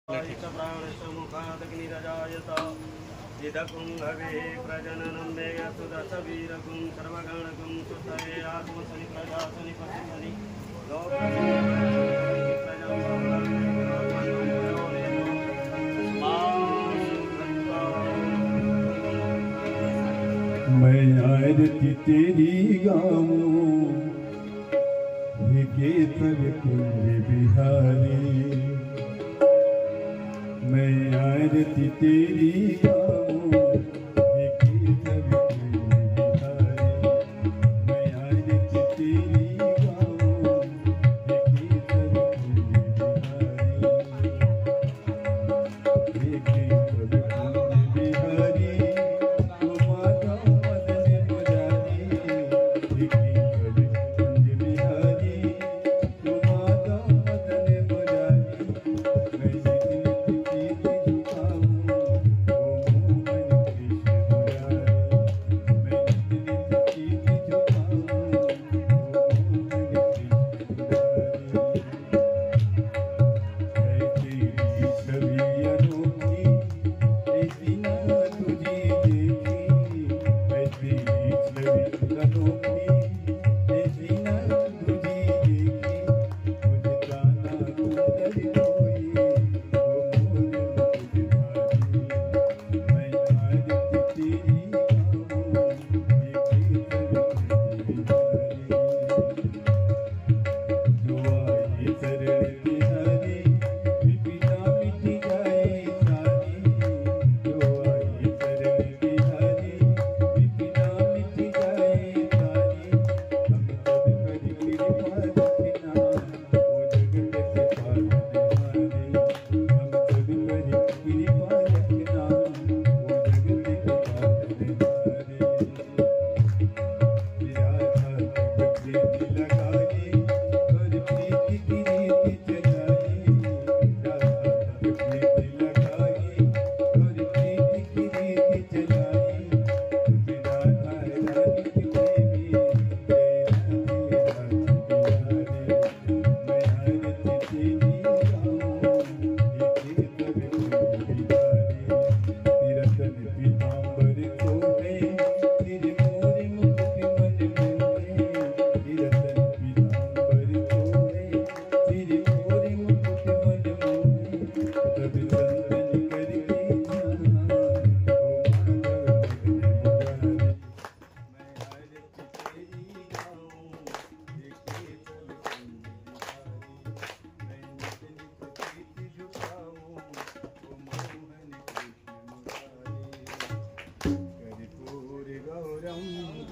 हवे प्रजननं वेयसु दशवीरकुं सर्वगणकुं सुतये आत्मसनि प्रजासनि पशुसनि मैं आरती तेरी गाऊं हे कुंज बिहारी। मैं आरती तेरी गाऊं हे कुंज बिहारी। मैं आरती तेरी गाऊं हे कुंज बिहारी।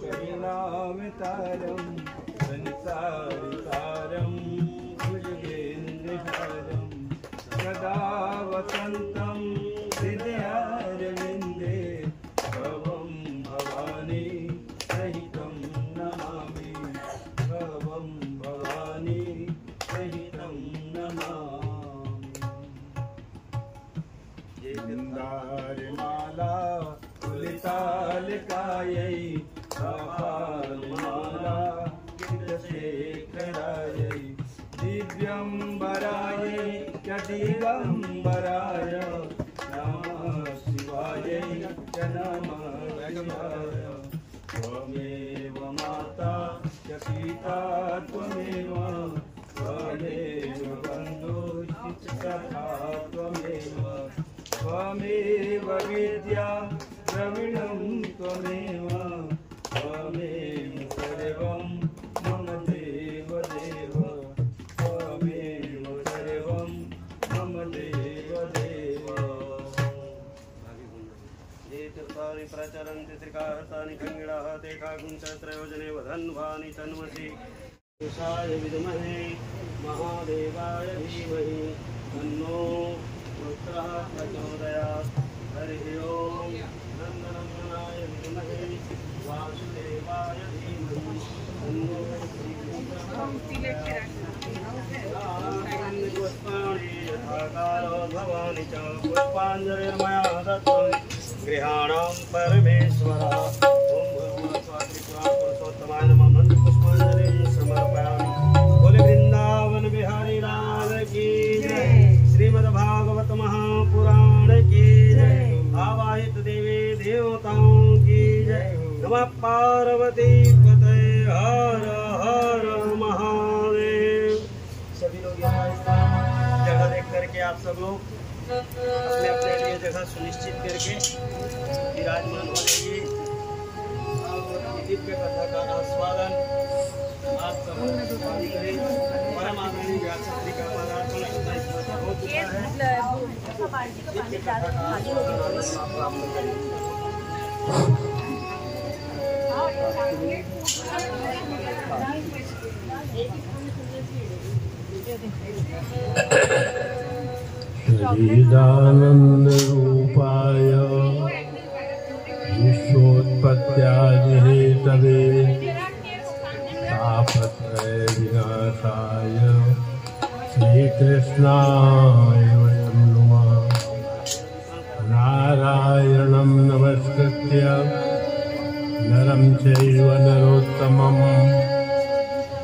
करुणावतारं संसारसारं भुजगेन्द्रहारं सदा वसन्तं हृदयारविन्दे भवं भवानी सहितं नमामि। भवं भवानी सहितं नमामि। वृन्दारमाला तुलितालकायै माला शेखरायै दिव्यंबरायै च दिगंबराय नमः शिवायै च नमः शिवाय। त्वमेव माता च पिता त्वमेव त्वमेव बन्धुश्च सखा त्वमेव त्वमेव विद्या द्रविणं त्वमेव त्वमेव सर्वं मम देव देव त्वमेव सर्वं मम देव देव। ये तीर्थानि प्रचरन्ति त्रिकाहतानि खङ्गिणाः ते काकुंसहस्रयोजने वधन्वानि तन्मसि पुरुषाय विद्महे महादेवाय धीमहि तन्नो रुद्रः प्रचोदयात्। हरिः ओम्। नन्दनन्दनाय विद्महे वासुदेवाय धीमहि तन्नो पुष्पाणि यथाकालो भवानि च पुष्पाञ्जलिर्मया दत्तं गृहाणां परमेश्वर। ॐ भगवत्पाद पुरुषोत्तमाय नमः। पुष्पाञ्जलिं समर्पयामि। बोले वृंदावन बिहारी लाल की जय। श्रीमद्भागवत नमः पार्वती पते हर हर महादेव। सभी लोग यहाँ जगह देख करके आप सब लोग अपने अपने लिए जगह सुनिश्चित करके विराजमान हो जाइए और दिव्य कथा का आस्वादन आप सब करें। परम आदरणीय व्यासपति का पदार्पण हो चुका है। दिव्य कथा का आस्वादन आप प्राप्त करें। श्रीदानंद रूपाय विश्वोत्पत्त्यादि हेतवे तापत्रय विनाशाय श्रीकृष्णाय वयं नुमः। नारायणं नमस्कृत्य नरं चैव नरोत्तमं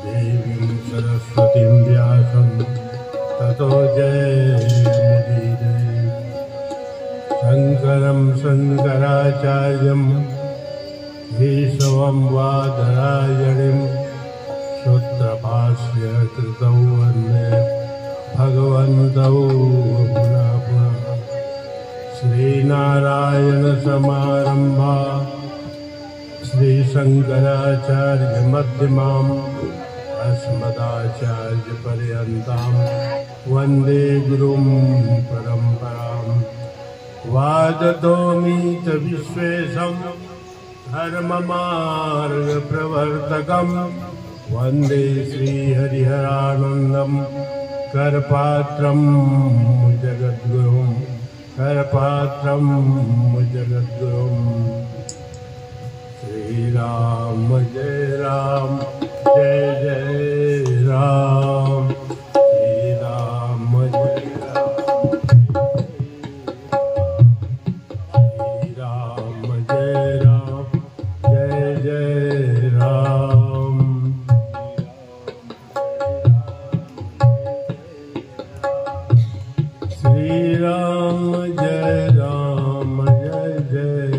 देवीं सरस्वतीं व्यासं ततो जयमुदीरये। शङ्करं शङ्कराचार्यं केशवं वादरायणिं सूत्रभाष्य कृतौ वन्दे भगवन्तौ पुनः पुनः। श्रीनारायणसमारम्भा श्रीशङ्कराचार्यमध्यमाम् अस्मदाचार्यपर्यन्तां वन्दे गुरुं परम्पराम्। वादतोमीत विश्वेशं धर्ममार्गप्रवर्तकं वन्दे श्रीहरिहरानन्दं करपात्रं जगद्गुरुं करपात्रं जगद्गुरुम्। श्री राम जय राम जय जय राम। श्री राम जय राम श्री राम जय राम जय जय राम। श्री राम जय राम जय जय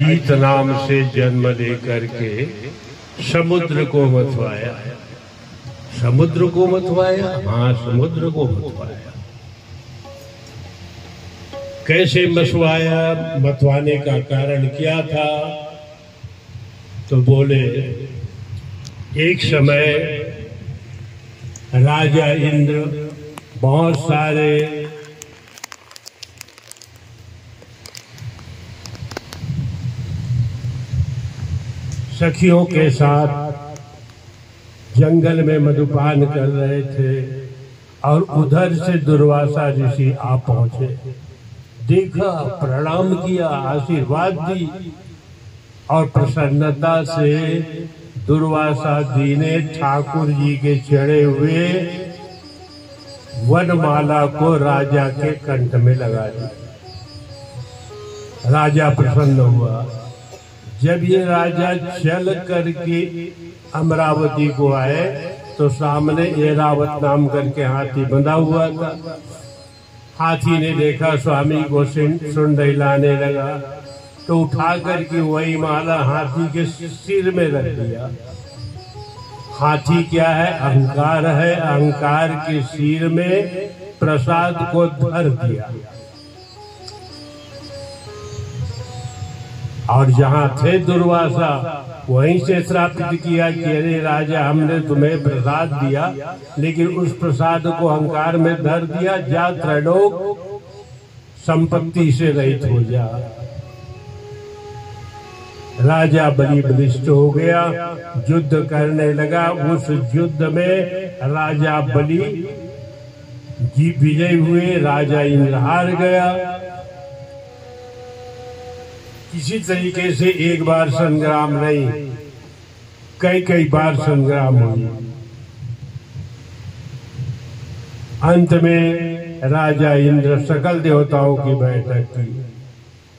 गीत नाम से जन्म लेकर के समुद्र को मतवाया। समुद्र को मतवाया, हाँ समुद्र को मतवाया। कैसे मसवाया, मतवाने का कारण क्या था? तो बोले एक समय राजा इंद्र बहुत सारे सखियों के साथ जंगल में मधुपान कर रहे थे और उधर से दुर्वासा ऋषि आ पहुंचे। देखा, प्रणाम किया, आशीर्वाद दी और प्रसन्नता से दुर्वासा जी ने ठाकुर जी के चढ़े हुए वनमाला को राजा के कंठ में लगा दिया। राजा प्रसन्न हुआ। जब ये राजा चल करके अमरावती को आए तो सामने ऐरावत नाम करके हाथी बंधा हुआ था। हाथी ने देखा स्वामी को सुंड हिलाने लगा तो उठा करके वही माला हाथी के सिर में रख दिया। हाथी क्या है? अहंकार है। अहंकार के सिर में प्रसाद को धर दिया और जहाँ थे दुर्वासा वहीं से श्रापित किया कि अरे राजा, हमने तुम्हें प्रसाद दिया लेकिन उस प्रसाद को अहंकार में धर दिया। जा त्रैलोक संपत्ति से रहित हो जा। राजा बलि बलिष्ठ हो गया, युद्ध करने लगा। उस युद्ध में राजा बलि विजय हुए, राजा इंद्र हार गया। इसी तरीके से एक बार संग्राम नहीं, कई बार संग्राम हुई। अंत में राजा इंद्र सकल देवताओं की बैठक की।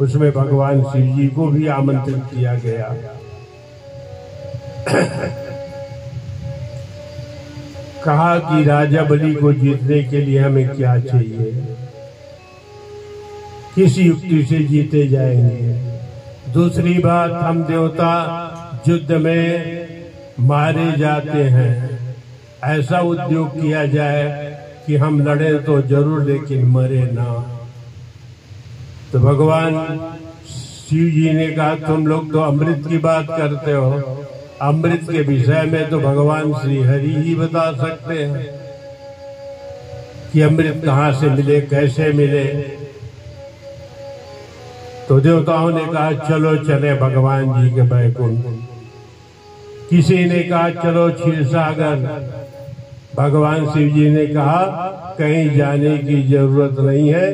उसमें भगवान शिव जी को भी आमंत्रित किया गया। कहा कि राजा बलि को जीतने के लिए हमें क्या चाहिए, किस युक्ति से जीते जाएंगे। दूसरी बात, हम देवता युद्ध में मारे जाते हैं, ऐसा उद्योग किया जाए कि हम लड़े तो जरूर लेकिन मरे ना। तो भगवान शिव जी ने कहा, तुम लोग तो अमृत की बात करते हो, अमृत के विषय में तो भगवान श्री हरि ही बता सकते हैं कि अमृत कहाँ से मिले, कैसे मिले। तो देवताओं ने कहा चलो चले भगवान जी के बैकुंठ। किसी ने कहा चलो क्षीर सागर। भगवान शिव जी ने कहा कहीं जाने की जरूरत नहीं है,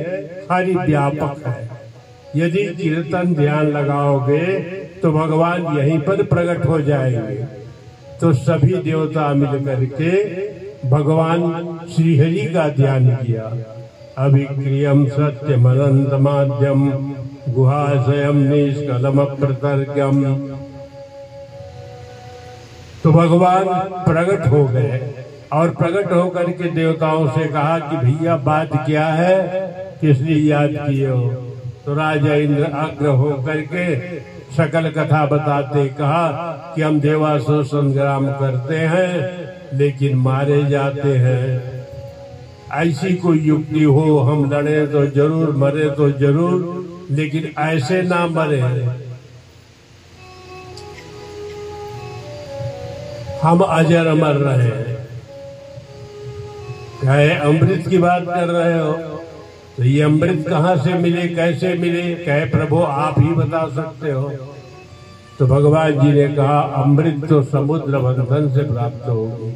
खाली व्यापक है। यदि कीर्तन ध्यान लगाओगे तो भगवान यहीं पर प्रकट हो जाएंगे। तो सभी देवता मिलकर के भगवान श्री हरि का ध्यान किया। अभिक्रियम सत्यम अनंत माध्यम गुहाशयम निष्कलम प्रतर्क्यम। तो भगवान प्रकट हो गए और प्रकट होकर के देवताओं से कहा कि भैया बात क्या है, किस लिए याद किए हो। तो राजा इंद्र अग्र होकर के सकल कथा बताते कहा कि हम देवासुर संग्राम करते हैं लेकिन मारे जाते हैं। ऐसी कोई युक्ति हो, हम लड़े तो जरूर, मरे तो जरूर, लेकिन ऐसे ना मरे। हम अजर अमर रहे। कहे अमृत की बात कर रहे हो, तो ये अमृत कहाँ से मिले, कैसे मिले। कहे प्रभु आप ही बता सकते हो। तो भगवान जी ने कहा अमृत तो समुद्र मंथन से प्राप्त होगी।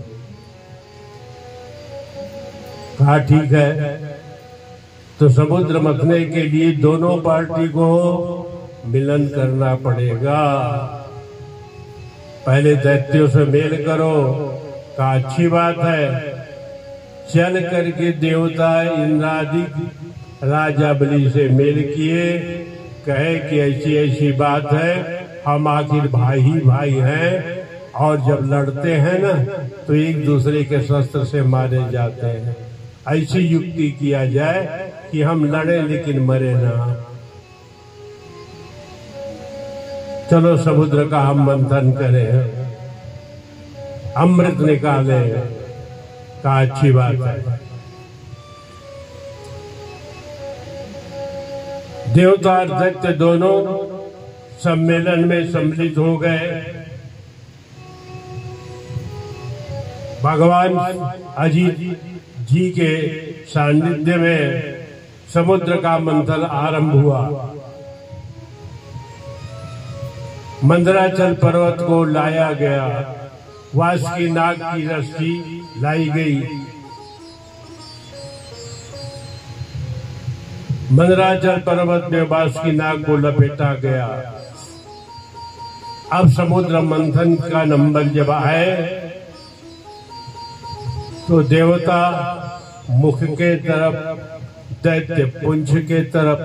कहा ठीक है। तो समुद्र मंथने के लिए दोनों पार्टी को मिलन करना पड़ेगा। पहले दैत्यों से मेल करो। कहा अच्छी बात है। चल करके देवता इंद्रादि राजा बलि से मेल किए। कहे कि ऐसी ऐसी बात है, हम आखिर भाई ही भाई हैं और जब लड़ते हैं ना तो एक दूसरे के शस्त्र से मारे जाते हैं। ऐसी युक्ति किया जाए कि हम लड़े लेकिन मरे ना। चलो समुद्र का हम मंथन करें, अमृत निकाले। का अच्छी बात है। देवता और दैत्य दोनों सम्मेलन में सम्मिलित हो गए। भगवान अजीत जी के सानिध्य में समुद्र का मंथन आरंभ हुआ। मंदराचल पर्वत को लाया गया। वासुकी नाग की रस्सी लाई गई। मंदराचल पर्वत में वासुकी नाग को लपेटा गया। अब समुद्र मंथन का नंबर जब आए तो देवता मुख के तरफ, दैत्य पुंछ के तरफ।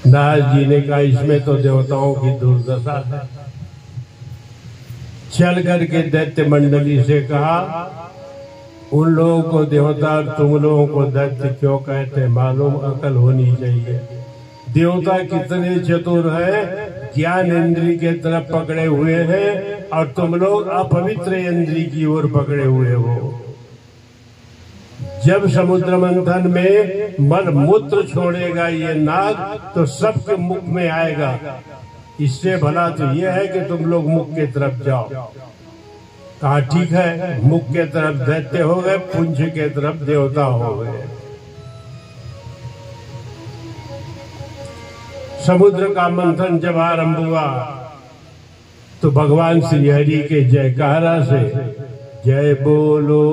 नारद जी ने कहा इसमें तो देवताओं की दुर्दशा है। चल करके दैत्य मंडली से कहा उन लोगों को देवता और तुम लोगों को दैत्य क्यों कहते, मालूम अकल होनी चाहिए। देवता कितने चतुर है, ज्ञान इंद्री के तरफ पकड़े हुए हैं और तुम लोग अपवित्र इंद्री की ओर पकड़े हुए हो। जब समुद्र मंथन में मल मूत्र छोड़ेगा ये नाग तो सबके मुख में आएगा। इससे भला तो ये है कि तुम लोग मुख के तरफ जाओ। कहा ठीक है। मुख के तरफ दैत्य हो गए, पुंछ के तरफ देवता हो गए। समुद्र का मंथन जब आरंभ हुआ तो भगवान श्री हरि के जयकारा से जय बोलो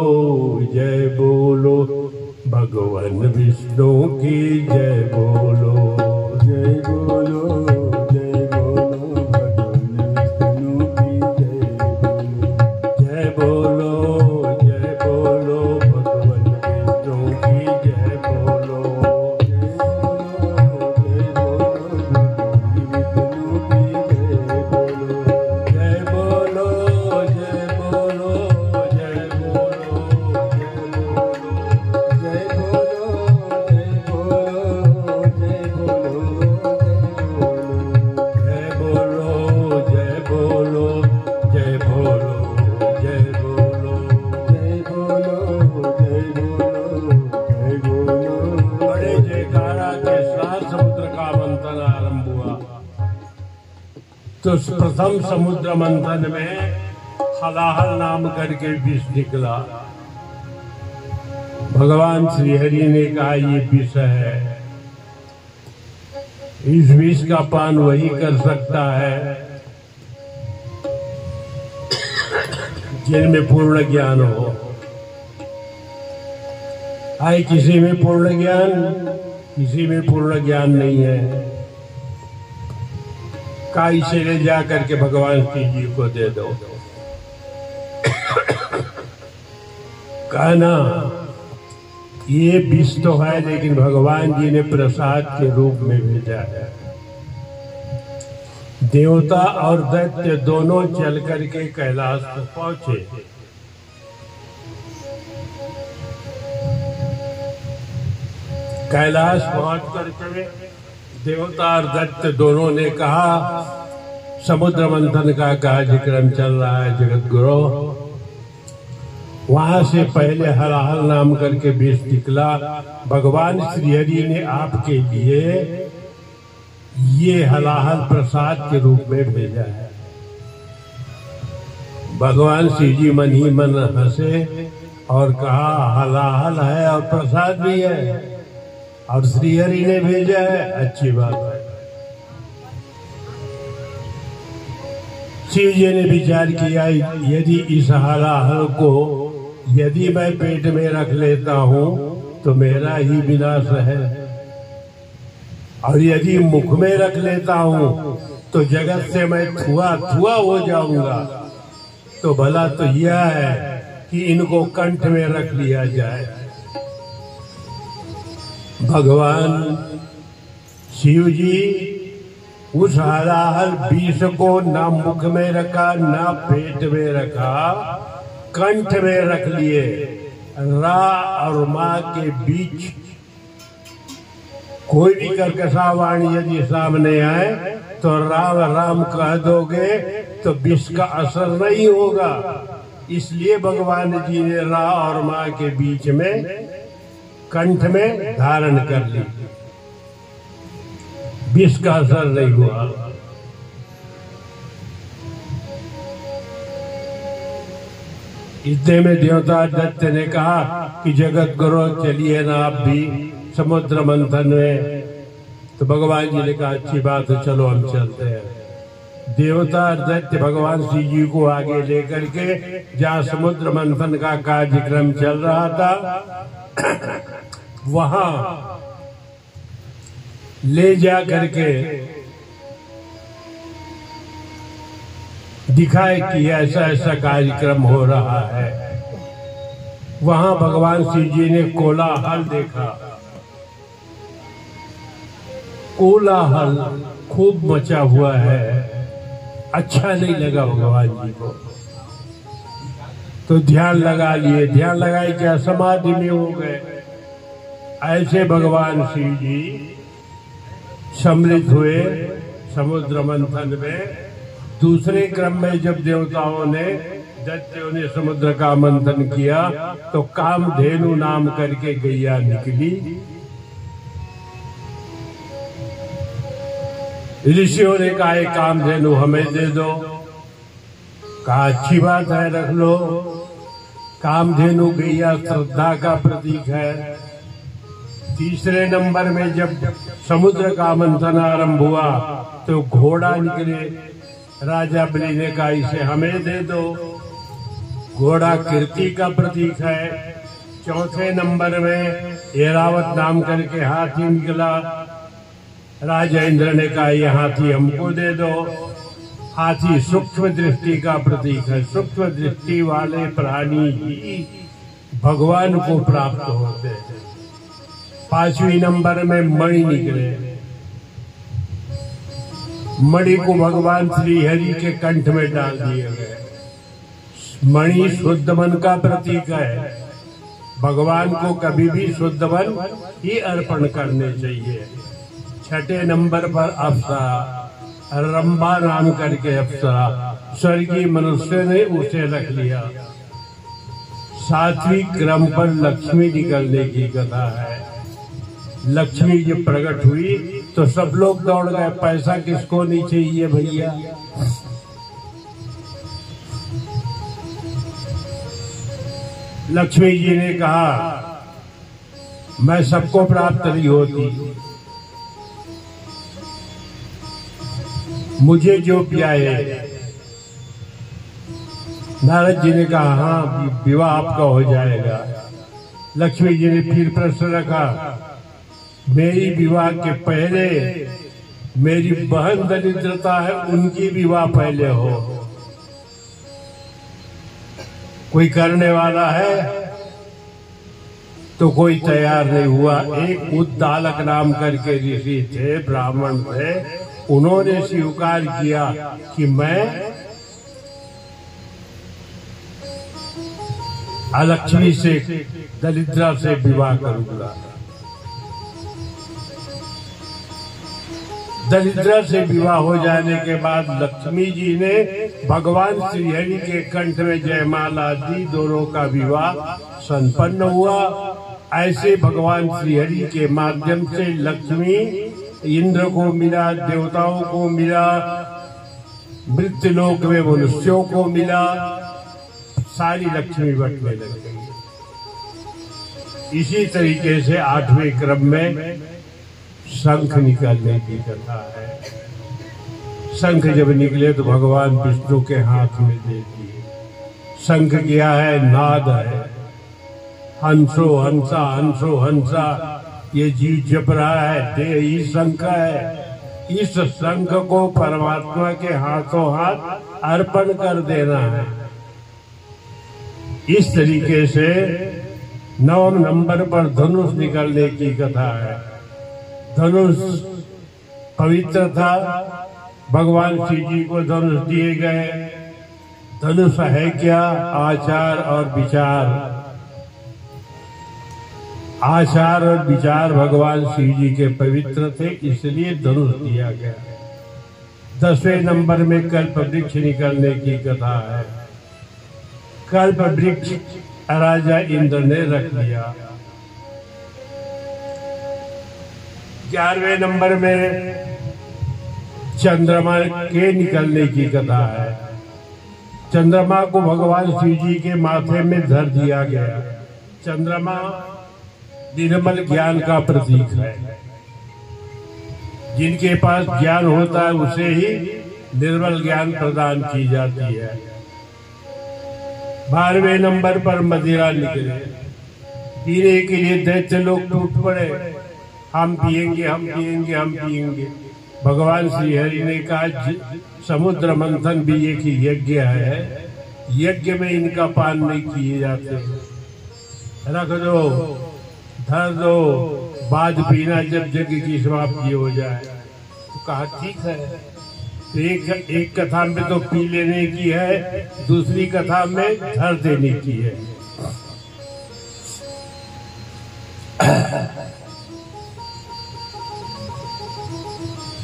भगवान विष्णु की जय बोलो, जय बोलो भगवान विष्णु की जय बोलो, जय बोलो प्रथम समुद्र मंथन में हलाहल नाम करके विष निकला। भगवान श्री हरि ने कहा ये विष है, इस विष का पान वही कर सकता है जिनमें पूर्ण ज्ञान हो। आए किसी में पूर्ण ज्ञान, किसी में पूर्ण ज्ञान नहीं है। काई से ले जा करके भगवान श्री जी को दे दो। कहना ये विष तो है, लेकिन भगवान जी ने प्रसाद के रूप में भेजा है। देवता और दैत्य दोनों चल करके कैलाश को पहुंचे। कैलाश पहुंच करके देवता और दैत्य दोनों ने कहा समुद्र मंथन का कार्यक्रम चल रहा है जगत गुरु। वहां से पहले हलाहल नाम करके विष निकला। भगवान श्री हरि ने आपके लिए ये हलाहल प्रसाद के रूप में भेजा है। भगवान श्री जी मन ही मन हंसे और कहा हलाहल है और प्रसाद भी है और श्री हरि ने भेजा है, अच्छी बात है। शिव जी ने विचार किया यदि इस हलाहल को यदि मैं पेट में रख लेता हूं तो मेरा ही विनाश है, और यदि मुख में रख लेता हूं तो जगत से मैं छुआ छुआ हो जाऊंगा। तो भला तो यह है कि इनको कंठ में रख लिया जाए। भगवान शिव जी उस हलाहल विष को ना मुख में रखा ना पेट में रखा, कंठ में रख लिए। रा और मां के बीच कोई भी कर्कशा वाणी यदि सामने आए तो राम राम कह दोगे तो विष का असर नहीं होगा। इसलिए भगवान जी ने रा और मां के बीच में कंठ में धारण कर ली, विष का असर नहीं हुआ। इतने में देवता दैत्य ने कहा कि जगत गुरु चलिए ना आप भी समुद्र मंथन में। तो भगवान जी ने कहा अच्छी बात है, चलो हम चलते हैं। देवता दैत्य भगवान श्री जी को आगे लेकर के जहाँ समुद्र मंथन का कार्यक्रम चल रहा था वहां ले जा करके दिखाए कि ऐसा ऐसा कार्यक्रम हो रहा है। वहां भगवान श्री जी ने कोलाहल देखा। कोलाहल खूब मचा हुआ है, अच्छा नहीं लगा भगवान जी को। तो ध्यान लगा लिए, ध्यान लगाए क्या समाधि में हो गए। ऐसे भगवान शिव जी सम्मिलित हुए समुद्र मंथन में। दूसरे क्रम में जब देवताओं ने दैत्यों ने समुद्र का मंथन किया तो कामधेनु नाम करके गैया निकली। ऋषियों ने कहा कामधेनु हमें दे दो। कहा अच्छी बात है, रख लो। कामधेनु गैया श्रद्धा का प्रतीक है। तीसरे नंबर में जब समुद्र का मंथन आरंभ हुआ तो घोड़ा निकले। राजा बलि ने कहा इसे हमें दे दो। घोड़ा कीर्ति का प्रतीक है। चौथे नंबर में ऐरावत नाम करके हाथी निकला। राजा इंद्र ने कहा ये हाथी हमको दे दो। हाथी सूक्ष्म दृष्टि का प्रतीक है। सूक्ष्म दृष्टि वाले प्राणी ही भगवान को प्राप्त होते हैं। पांचवी नंबर में मणि निकले। मणि को भगवान श्री हरि के कंठ में डाल दिए गए। मणि शुद्ध मन का प्रतीक है। भगवान को कभी भी शुद्ध मन ही अर्पण करने चाहिए। छठे नंबर पर अप्सरा, रंभा नाम करके अप्सरा, स्वर्गीय मनुष्य ने उसे रख लिया। सातवीं क्रम पर लक्ष्मी निकलने की कथा है। लक्ष्मी जब प्रकट हुई तो सब लोग दौड़ गए, पैसा किसको नहीं चाहिए भैया। लक्ष्मी जी ने कहा, मैं सबको प्राप्त नहीं होती, मुझे जो ब्याहे। नारद जी ने कहा, हाँ विवाह आपका हो जाएगा। लक्ष्मी जी ने फिर प्रश्न रखा, मेरी विवाह के पहले मेरी बहन दरिद्रता है, उनकी विवाह पहले हो। कोई करने वाला है? तो कोई तैयार नहीं हुआ। एक उद्दालक नाम करके ऋषि थे, ब्राह्मण थे, उन्होंने स्वीकार किया कि मैं लक्ष्मी से, दरिद्रा से विवाह करूंगा। दरिद्रा से विवाह हो जाने के बाद लक्ष्मी जी ने भगवान श्रीहरि के कंठ में जयमाला दी, दोनों का विवाह संपन्न हुआ। ऐसे भगवान श्रीहरि के माध्यम से लक्ष्मी इंद्र को मिला, देवताओं को मिला, मृत्युलोक में मनुष्यों को मिला, सारी लक्ष्मी बटने लग गई। इसी तरीके से 8वें क्रम में शंख निकलने की कथा है। शंख जब निकले तो भगवान विष्णु के हाथ में दे दिए। शंख क्या है? नाद है। हंसो हंसा, हंसो हंसा, ये जीव जप रहा है, दे ही शंख है। इस शंख को परमात्मा के हाथों हाथ अर्पण कर देना है। इस तरीके से 9 नंबर पर धनुष निकलने की कथा है। धनुष पवित्र था, भगवान शिव जी को धनुष दिए गए। धनुष है क्या? आचार और विचार। आचार और विचार भगवान शिव जी के पवित्र थे, इसलिए धनुष दिया गया। 10वें नंबर में कल्प वृक्ष निकलने की कथा है। कल्प वृक्ष राजा इंद्र ने रख लिया। 11वें नंबर में चंद्रमा के निकलने की कथा है। चंद्रमा को भगवान शिव जी के माथे में धर दिया गया। चंद्रमा निर्मल ज्ञान का प्रतीक है। जिनके पास ज्ञान होता है उसे ही निर्मल ज्ञान प्रदान की जाती है। 12वें नंबर पर मदिरा निकले। पीने के लिए दैत्य लोग टूट पड़े, हम पिएंगे, हम पिएंगे, हम पिएंगे। भगवान श्री हरि ने कहा, समुद्र मंथन भी एक ही यज्ञ है, यज्ञ में इनका पान नहीं किए जाते। रख दो, धर दो, बाद पीना जब यज्ञ की समाप्ति हो जाए। तो कहा ठीक है। तो एक कथा में तो पी लेने की है, दूसरी कथा में धर देने की है।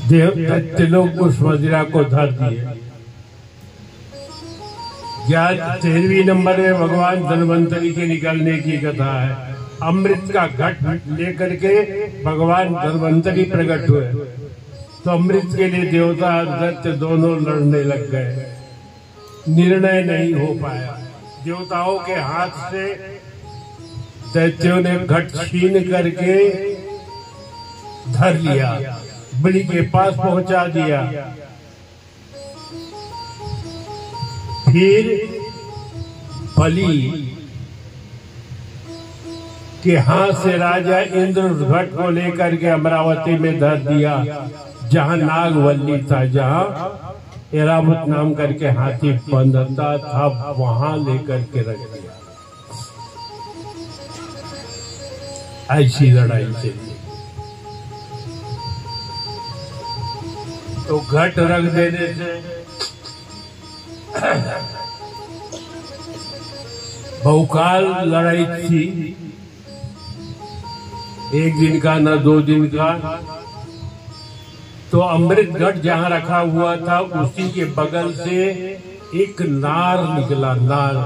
दैत्य लोग उस मदिरा को धर दिए। 13वीं नंबर में भगवान धन्वंतरी के निकलने की कथा है। अमृत का घट लेकर के भगवान धन्वंतरी प्रकट हुए, तो अमृत के लिए देवता और दैत्य दोनों लड़ने लग गए। निर्णय नहीं हो पाया। देवताओं के हाथ से दैत्यों ने घट छीन करके धर लिया, बलि के पास पहुंचा दिया। फिर बलि के हाथ से राजा इंद्र घट को लेकर के अमरावती में धर दिया, जहां नागवल्ली था, जहां एरावत नाम करके हाथी बंधता था, वहां लेकर के रख दिया। ऐसी लड़ाई चली। तो घट रख देने से बहुकाल लड़ाई थी, एक दिन का न 2 दिन का। तो अमृत घट जहां रखा हुआ था उसी के बगल से एक नार निकला, नार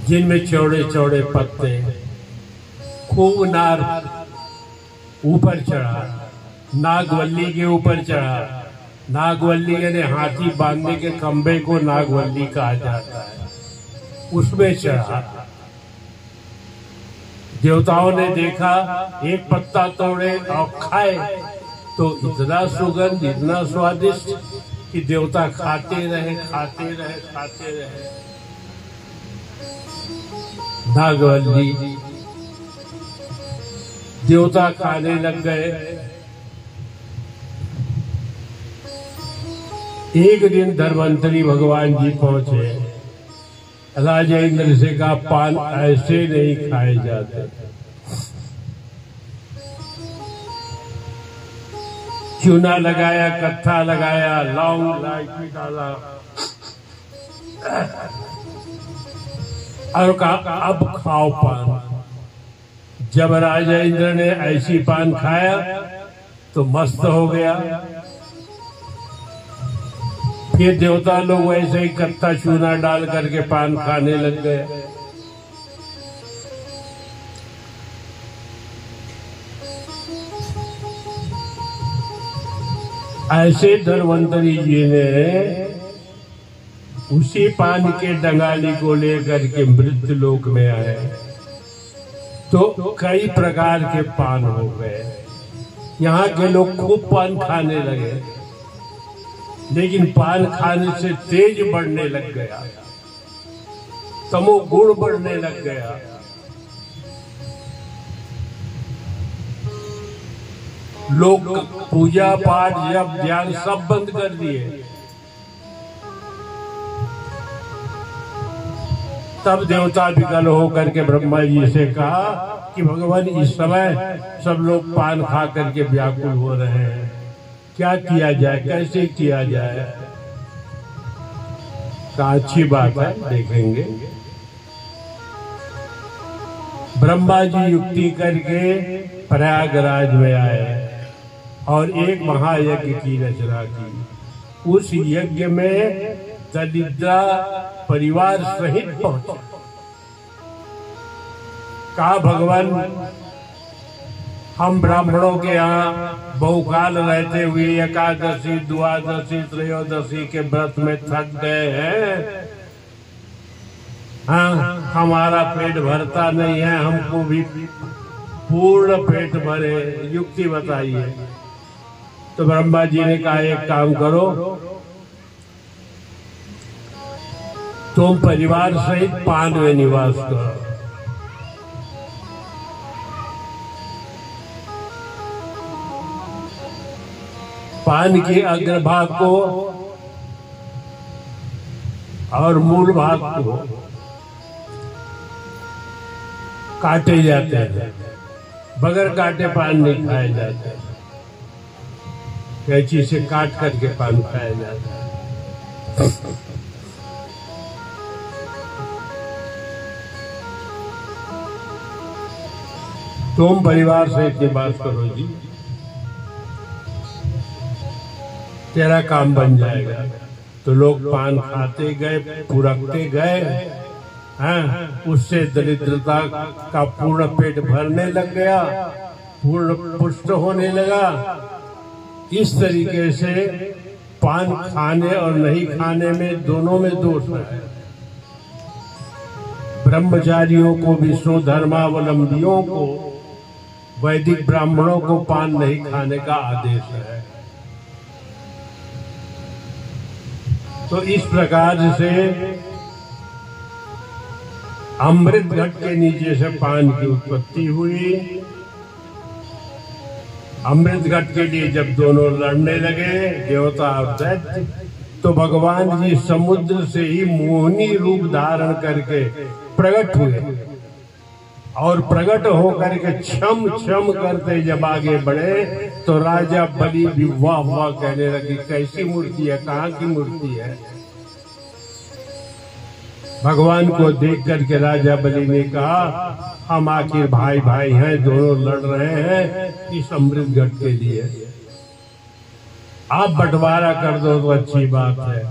जिनमें चौड़े चौड़े पत्ते, खूब नार ऊपर चढ़ा, नागवल्ली के ऊपर चढ़ा। नागवल्ली यानी हाथी बांधने के खंबे को नागवल्ली कहा जाता है, उसमें चढ़ा। देवताओं ने देखा, एक पत्ता तोड़े और खाए तो इतना सुगंध, इतना स्वादिष्ट कि देवता खाते रहे खाते रहे खाते रहे। नागवल्ली देवता खाने लग गए। एक दिन धन्वंतरी भगवान जी पहुंचे। राजा इंद्र से कहा, पान ऐसे नहीं खाए जाते। चूना लगाया, कत्था लगाया, लौंग इलायची डाला और कहा अब खाओ पान। जब राजा इंद्र ने ऐसी पान खाया तो मस्त हो गया। फिर देवता लोग वैसे ही कत्था चूना डाल करके पान खाने लग गए। ऐसे धन्वंतरी जी ने उसी पान के डंगाली को लेकर के मृत्यु लोक में आए तो कई प्रकार के पान हो गए। यहाँ के लोग खूब पान खाने लगे, लेकिन पान खाने से तेज बढ़ने लग गया, तमोगुण बढ़ने लग गया। लोग पूजा पाठ जप ध्यान सब बंद कर दिए। तब देवता विकल होकर के ब्रह्मा जी से कहा कि भगवान इस समय सब लोग पान खा करके व्याकुल हो रहे हैं, क्या किया जाए, कैसे किया जाए। का अच्छी बात है, देखेंगे। ब्रह्मा जी युक्ति करके प्रयागराज में आए और एक महायज्ञ की रचना की। उस यज्ञ में दलिद्रा परिवार सहित पहुंचे। कहा भगवान, हम ब्राह्मणों के यहाँ बहुकाल रहते हुए एकादशी, द्वादशी, त्रयोदशी के व्रत में थक गए हैं। हाँ, हमारा पेट भरता नहीं है, हमको भी पूर्ण पेट भरे, युक्ति बताइए। तो ब्रह्मा जी ने कहा एक काम करो, तुम परिवार सहित पान में निवास करो। पान के अग्रभाग को और मूल भाग को काटे जाते हैं, बगैर काटे पान नहीं खाए जाते। कैंची से काट करके पान खाया जाता है। तुम परिवार से निवास करो जी, तेरा काम बन जाएगा। तो लोग पान खाते गए, पुरखते गए, हाँ, उससे दरिद्रता का पूर्ण पेट भरने लग गया, पूर्ण पुष्ट होने लगा। इस तरीके से पान खाने और नहीं खाने में दोनों में दोष है। ब्रह्मचारियों को, विष्णु धर्मावलंबियों को, वैदिक ब्राह्मणों को पान नहीं खाने का आदेश है। तो इस प्रकार से अमृत घट के नीचे से पान की उत्पत्ति हुई। अमृत घट के लिए जब दोनों लड़ने लगे, देवता और दैत्य, तो भगवान जी समुद्र से ही मोहिनी रूप धारण करके प्रकट हुए और प्रकट होकर के छम छम करते जब आगे बढ़े तो राजा बलि भी वाह वाह कहने लगे, कैसी मूर्ति है, कहाँ की मूर्ति है। भगवान को देख करके राजा बलि ने कहा, हम आखिर भाई भाई हैं, दोनों लड़ रहे हैं इस अमृत घट के लिए, आप बंटवारा कर दो तो अच्छी बात है।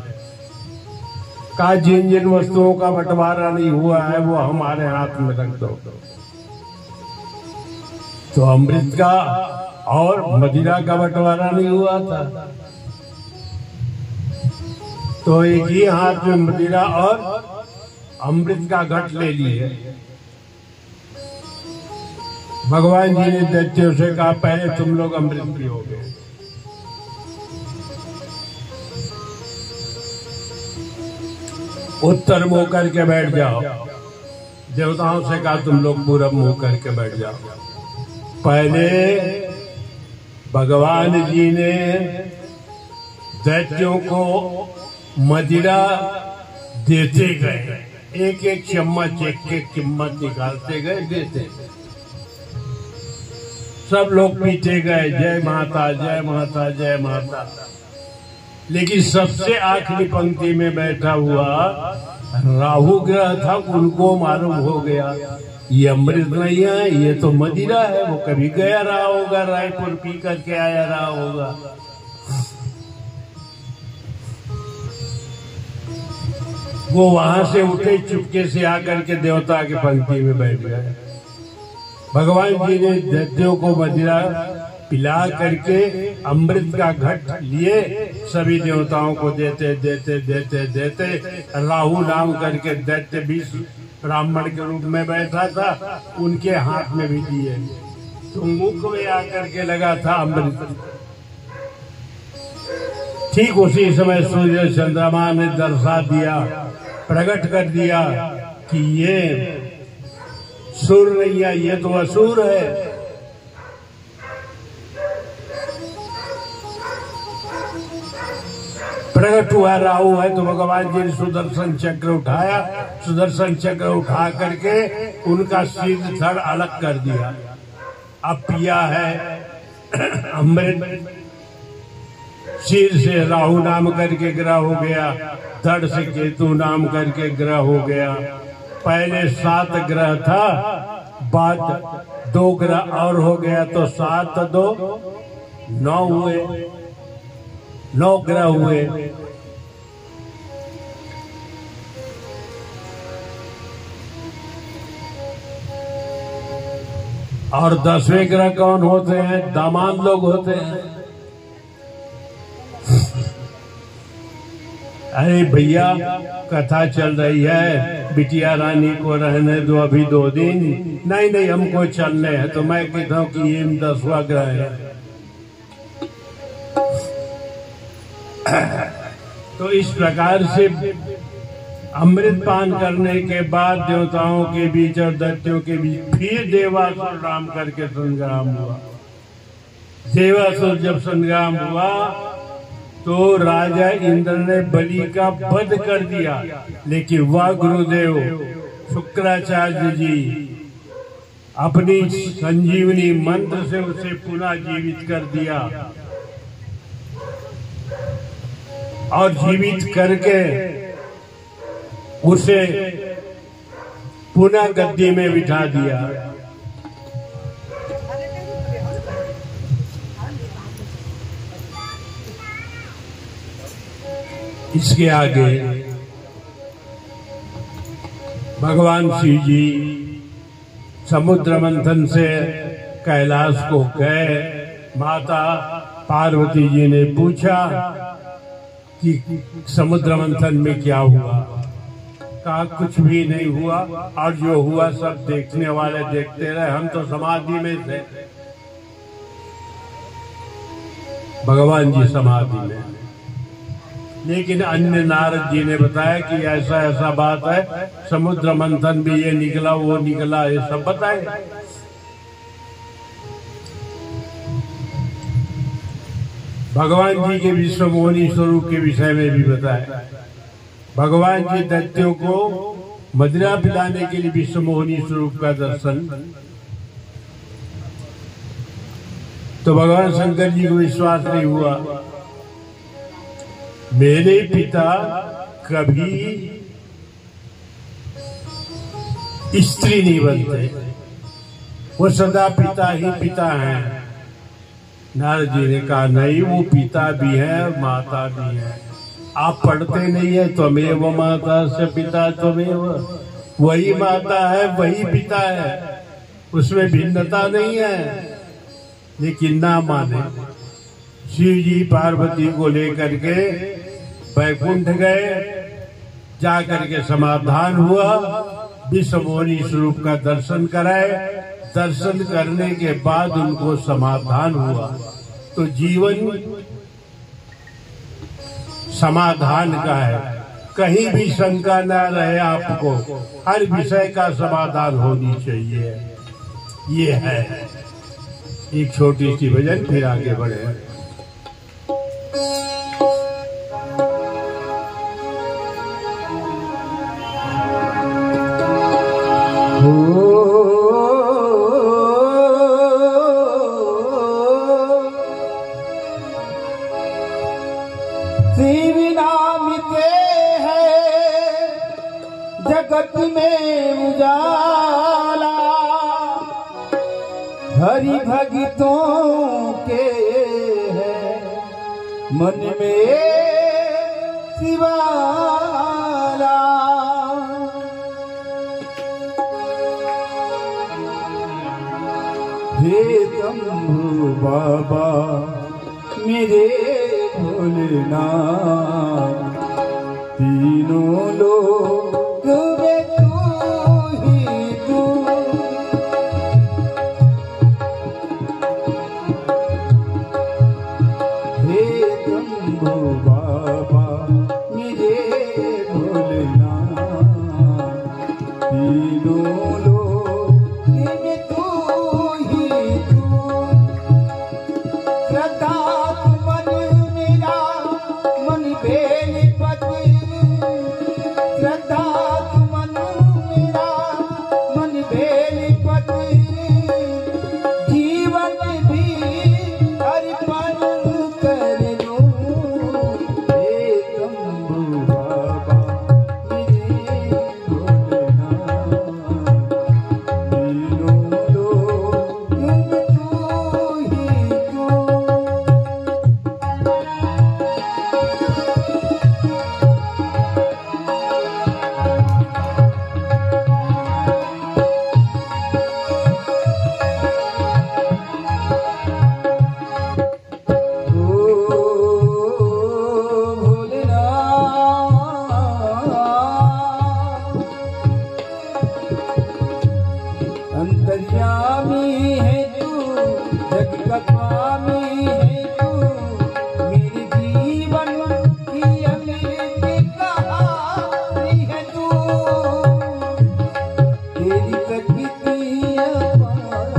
कहा जिन जिन वस्तुओं का बंटवारा नहीं हुआ है वो हमारे हाथ में रख दो। तो अमृत का और मदिरा का बंटवारा नहीं हुआ था, तो एक ही हाथ में मदिरा और अमृत का घट ले लिए। भगवान जी ने दैत्यों से कहा पहले तुम लोग अमृत पियोगे। उत्तर मुंह करके बैठ जाओ। देवताओं से कहा तुम लोग पूरब मुंह करके बैठ जाओ। पहले भगवान जी ने दैत्यों को मदिरा देते गए, एक एक चम्मच एक एक चम्मच निकालते गए, देते। सब लोग पीते गए, जय माता जय माता जय माता। लेकिन सबसे आखिरी पंक्ति में बैठा हुआ राहु ग्रह था, उनको मालूम हो गया ये अमृत नहीं है, ये तो मदिरा है। वो कभी गया रहा होगा, रायपुर पी करके आया रहा होगा। वो वहां से उठे, चुपके से आकर के देवता की पंक्ति में बैठ गए। भगवान जी ने दैत्यों को मदिरा पिला करके अमृत का घट लिए, सभी देवताओं को देते देते देते देते। राहु नाम करके दैत्य भी ब्राह्मण के रूप में बैठा था, उनके हाथ में भी दिए, तो मुख में आकर के लगा था अमृत। ठीक उसी समय सूर्य चंद्रमा ने दर्शा दिया, प्रकट कर दिया कि ये सुर नहीं है, ये तो असुर है। प्रकट हुआ राहु है, तो भगवान जी ने सुदर्शन चक्र उठाया, सुदर्शन चक्र उठा करके उनका सिर धड़ अलग कर दिया। अब पिया है अमृत, सिर से राहु नाम करके ग्रह हो गया, धड़ से केतु नाम करके ग्रह हो गया। पहले 7 ग्रह था, बाद 2 ग्रह और हो गया, तो 7 2 9 हुए, 9 ग्रह हुए। और 10वें ग्रह कौन होते हैं? दामाद लोग होते हैं। अरे भैया कथा चल रही है, बिटिया रानी को रहने दो अभी 2 दिन। नहीं नहीं हमको चलने हैं। तो मैं कहता हूँ कि ये 10वां ग्रह है। तो इस प्रकार से अमृत पान करने के बाद देवताओं के बीच और दैत्यों के बीच फिर देवासुर नाम करके संग्राम हुआ। देवासुर जब संग्राम हुआ तो राजा इंद्र ने बलि का वध कर दिया, लेकिन वह गुरुदेव शुक्राचार्य जी अपनी संजीवनी मंत्र से उसे पुनः जीवित कर दिया और जीवित करके उसे पुनः गद्दी में बिठा दिया। इसके आगे भगवान शिव जी समुद्र मंथन से कैलाश को गए। माता पार्वती जी ने पूछा कि समुद्र मंथन में क्या हुआ? कहा कुछ भी नहीं हुआ, और जो हुआ सब देखने वाले देखते रहे, हम तो समाधि में थे। भगवान जी समाधि में, लेकिन अन्य नारद जी ने बताया कि ऐसा ऐसा बात है, समुद्र मंथन भी ये निकला वो निकला, ये सब बताए। भगवान जी के विश्वमोहिनी स्वरूप के विषय में भी बताया। भगवान जी दैत्यों को मदिरा पिलाने के लिए विश्वमोहिनी स्वरूप का दर्शन, तो भगवान शंकर जी को विश्वास नहीं हुआ। मेरे पिता कभी स्त्री नहीं बनते, वो सदा पिता ही पिता हैं। नारद जी ने कहा नहीं, वो पिता भी है और माता भी है। आप पढ़ते नहीं है, त्वमेव माता से पिता त्वमेव, वही माता है वही पिता है, उसमें भिन्नता नहीं है। लेकिन ना माने, शिव जी पार्वती को लेकर के बैकुंठ गए, जाकर के समाधान हुआ, विश्वमोनी स्वरूप का दर्शन कराए। दर्शन करने के बाद उनको समाधान हुआ। तो जीवन समाधान का है, कहीं भी शंका ना रहे आपको, हर विषय का समाधान होनी चाहिए। ये है एक छोटी सी भजन, फिर आगे बढ़े। जगत में उजाला, हरि भक्तों के है मन में शिवाला। हे शंभू बाबा मेरे भोलेनाथ, तीनों लोग में तू ही तू। हे शंभू बाबा मेरे भोलेनाथ, तीनों लोग में तू ही तू। श्रद्धा मन मेरा मन बेलपति, श्रद्धा मन मेरा मन बेलपति, जीवन भी अर्पण कर दूं। हे शंभू बाबा मेरे भोलेनाथ, तीनों लोग में तू ही तू। अंतर्यामी है तू, जग का स्वामी है तू, मेरे जीवन की अमृत कहानी है तू। तेरी प्रकृति अपार,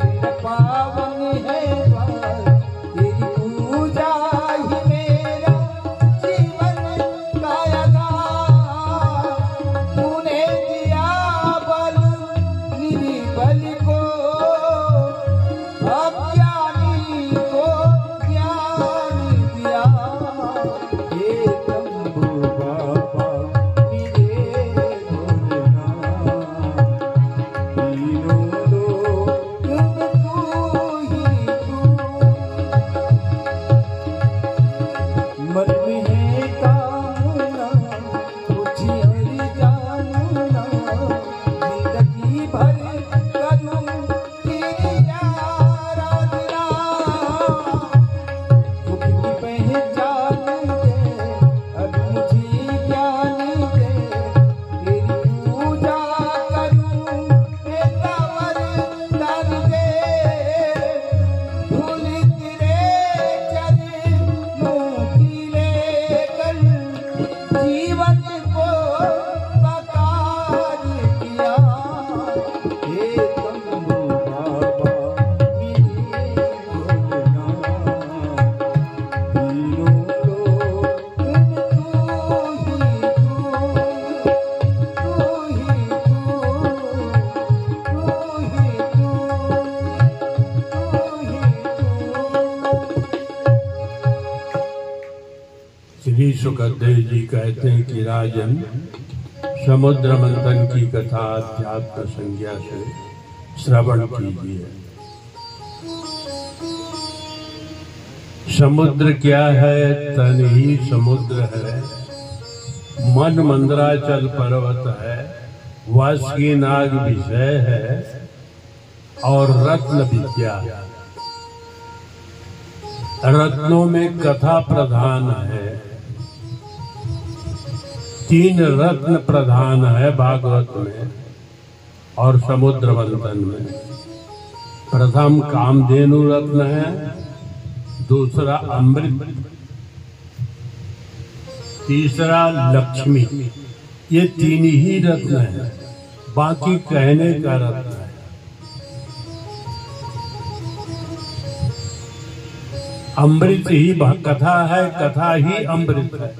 तेरा पावन है द्वार, तेरी पूजा ही मेरा जीवन का आधार। तूने दिया बल निर्बल को, अज्ञानी को ज्ञान दिया। हे शंभू बाबा मेरे भोलेनाथ, तीनों लोग में तू ही तू। मन में है कामना कुछ हरि जानना, जिंदगी भर करूं तेरी आराधना। सुख की पहचान दे अब मुझे ज्ञान दे, तेरी पूजा करूं तेरा वरदान दे। धूल तेरे चरणों की लेकर जीवन को साकार किया। हे शंभू बाबा मेरे भोलेनाथ, तीनों लोग में तू ही तू। तू ही तू, तू ही तू, श्री सुखदेव जी कहते हैं कि राजन, समुद्र मंथन की कथा अध्यात्म संज्ञा से श्रवण कीजिए। समुद्र क्या है? तन ही समुद्र है। मन मंदराचल पर्वत है, वासुकी नाग विषय है, और रत्न विद्या है। रत्नों में कथा प्रधान है, तीन रत्न प्रधान है भागवत में और समुद्र मंथन में। प्रथम कामधेनु रत्न है, दूसरा अमृत, तीसरा लक्ष्मी। ये तीन ही रत्न है, बाकी कहने का रत्न है। अमृत ही कथा है, कथा ही अमृत है।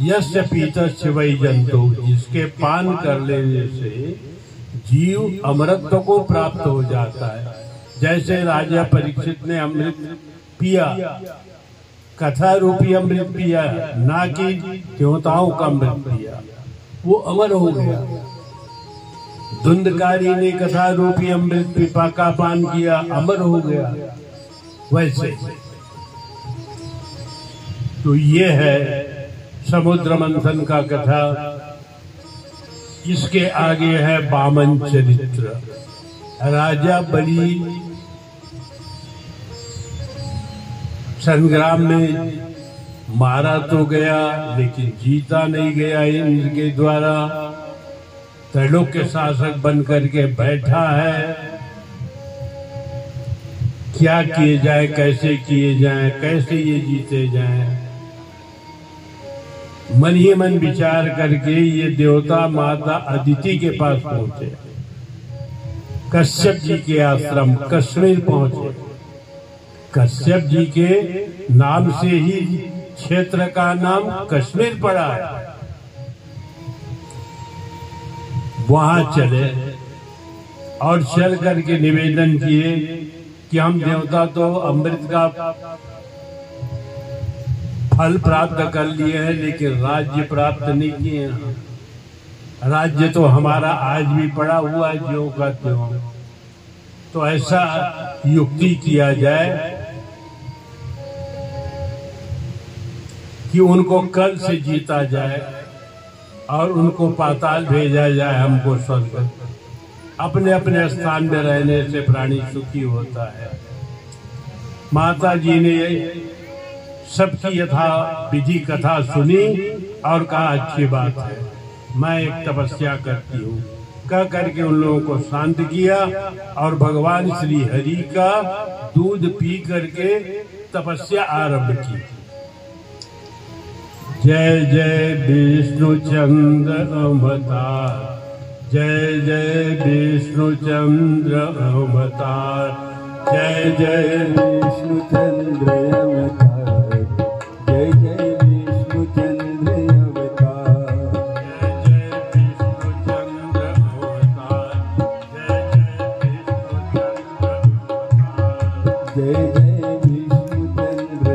यस्य पीतस्य वै जंतु, जिसके पान कर लेने से जीव अमृत को प्राप्त हो जाता है। जैसे राजा परीक्षित ने अमृत पिया, कथा रूपी अमृत पिया, ना कि देवताओं का अमृत पिया, वो अमर हो गया। धुंधकारी ने कथा रूपी अमृत पिपा का पान किया, अमर हो गया। वैसे तो ये है समुद्र मंथन का कथा। इसके आगे है वामन चरित्र। राजा बलि संग्राम में मारा तो गया, लेकिन जीता नहीं गया इंद्र के द्वारा। त्रैलोक के शासक बन करके बैठा है। क्या किए जाए, कैसे किए जाए, कैसे ये जीते जाए। मन ही मन विचार करके ये देवता माता अदिति के पास पहुंचे। कश्यप जी के आश्रम कश्मीर पहुंचे। कश्यप जी के नाम से ही क्षेत्र का नाम कश्मीर पड़ा है। वहां चले और चल करके निवेदन किए कि हम देवता तो अमृत का फल प्राप्त कर लिए हैं, लेकिन राज्य प्राप्त नहीं किए हैं। राज्य तो हमारा आज भी पड़ा हुआ है ज्यों का त्यों। तो ऐसा युक्ति किया जाए कि उनको कल से जीता जाए और उनको पाताल भेजा जाए, हमको स्वर्ग। अपने अपने स्थान में रहने से प्राणी सुखी होता है। माता जी ने सबकी यथा विधि कथा सुनी और कहा अच्छी बात है, मैं एक तपस्या करती हूँ। कह करके उन लोगों को शांत किया और भगवान श्री हरि का दूध पी करके तपस्या आरंभ की। जय जय विष्णु चंद्र अवतार, जय जय विष्णु चंद्र अवतार, जय जय विष्णु चंद्र अवतार, जय जय विष्णु चंद्र अवतार, जय जय विष्णु चंद्र अवतार, जय जय विष्णु चंद्र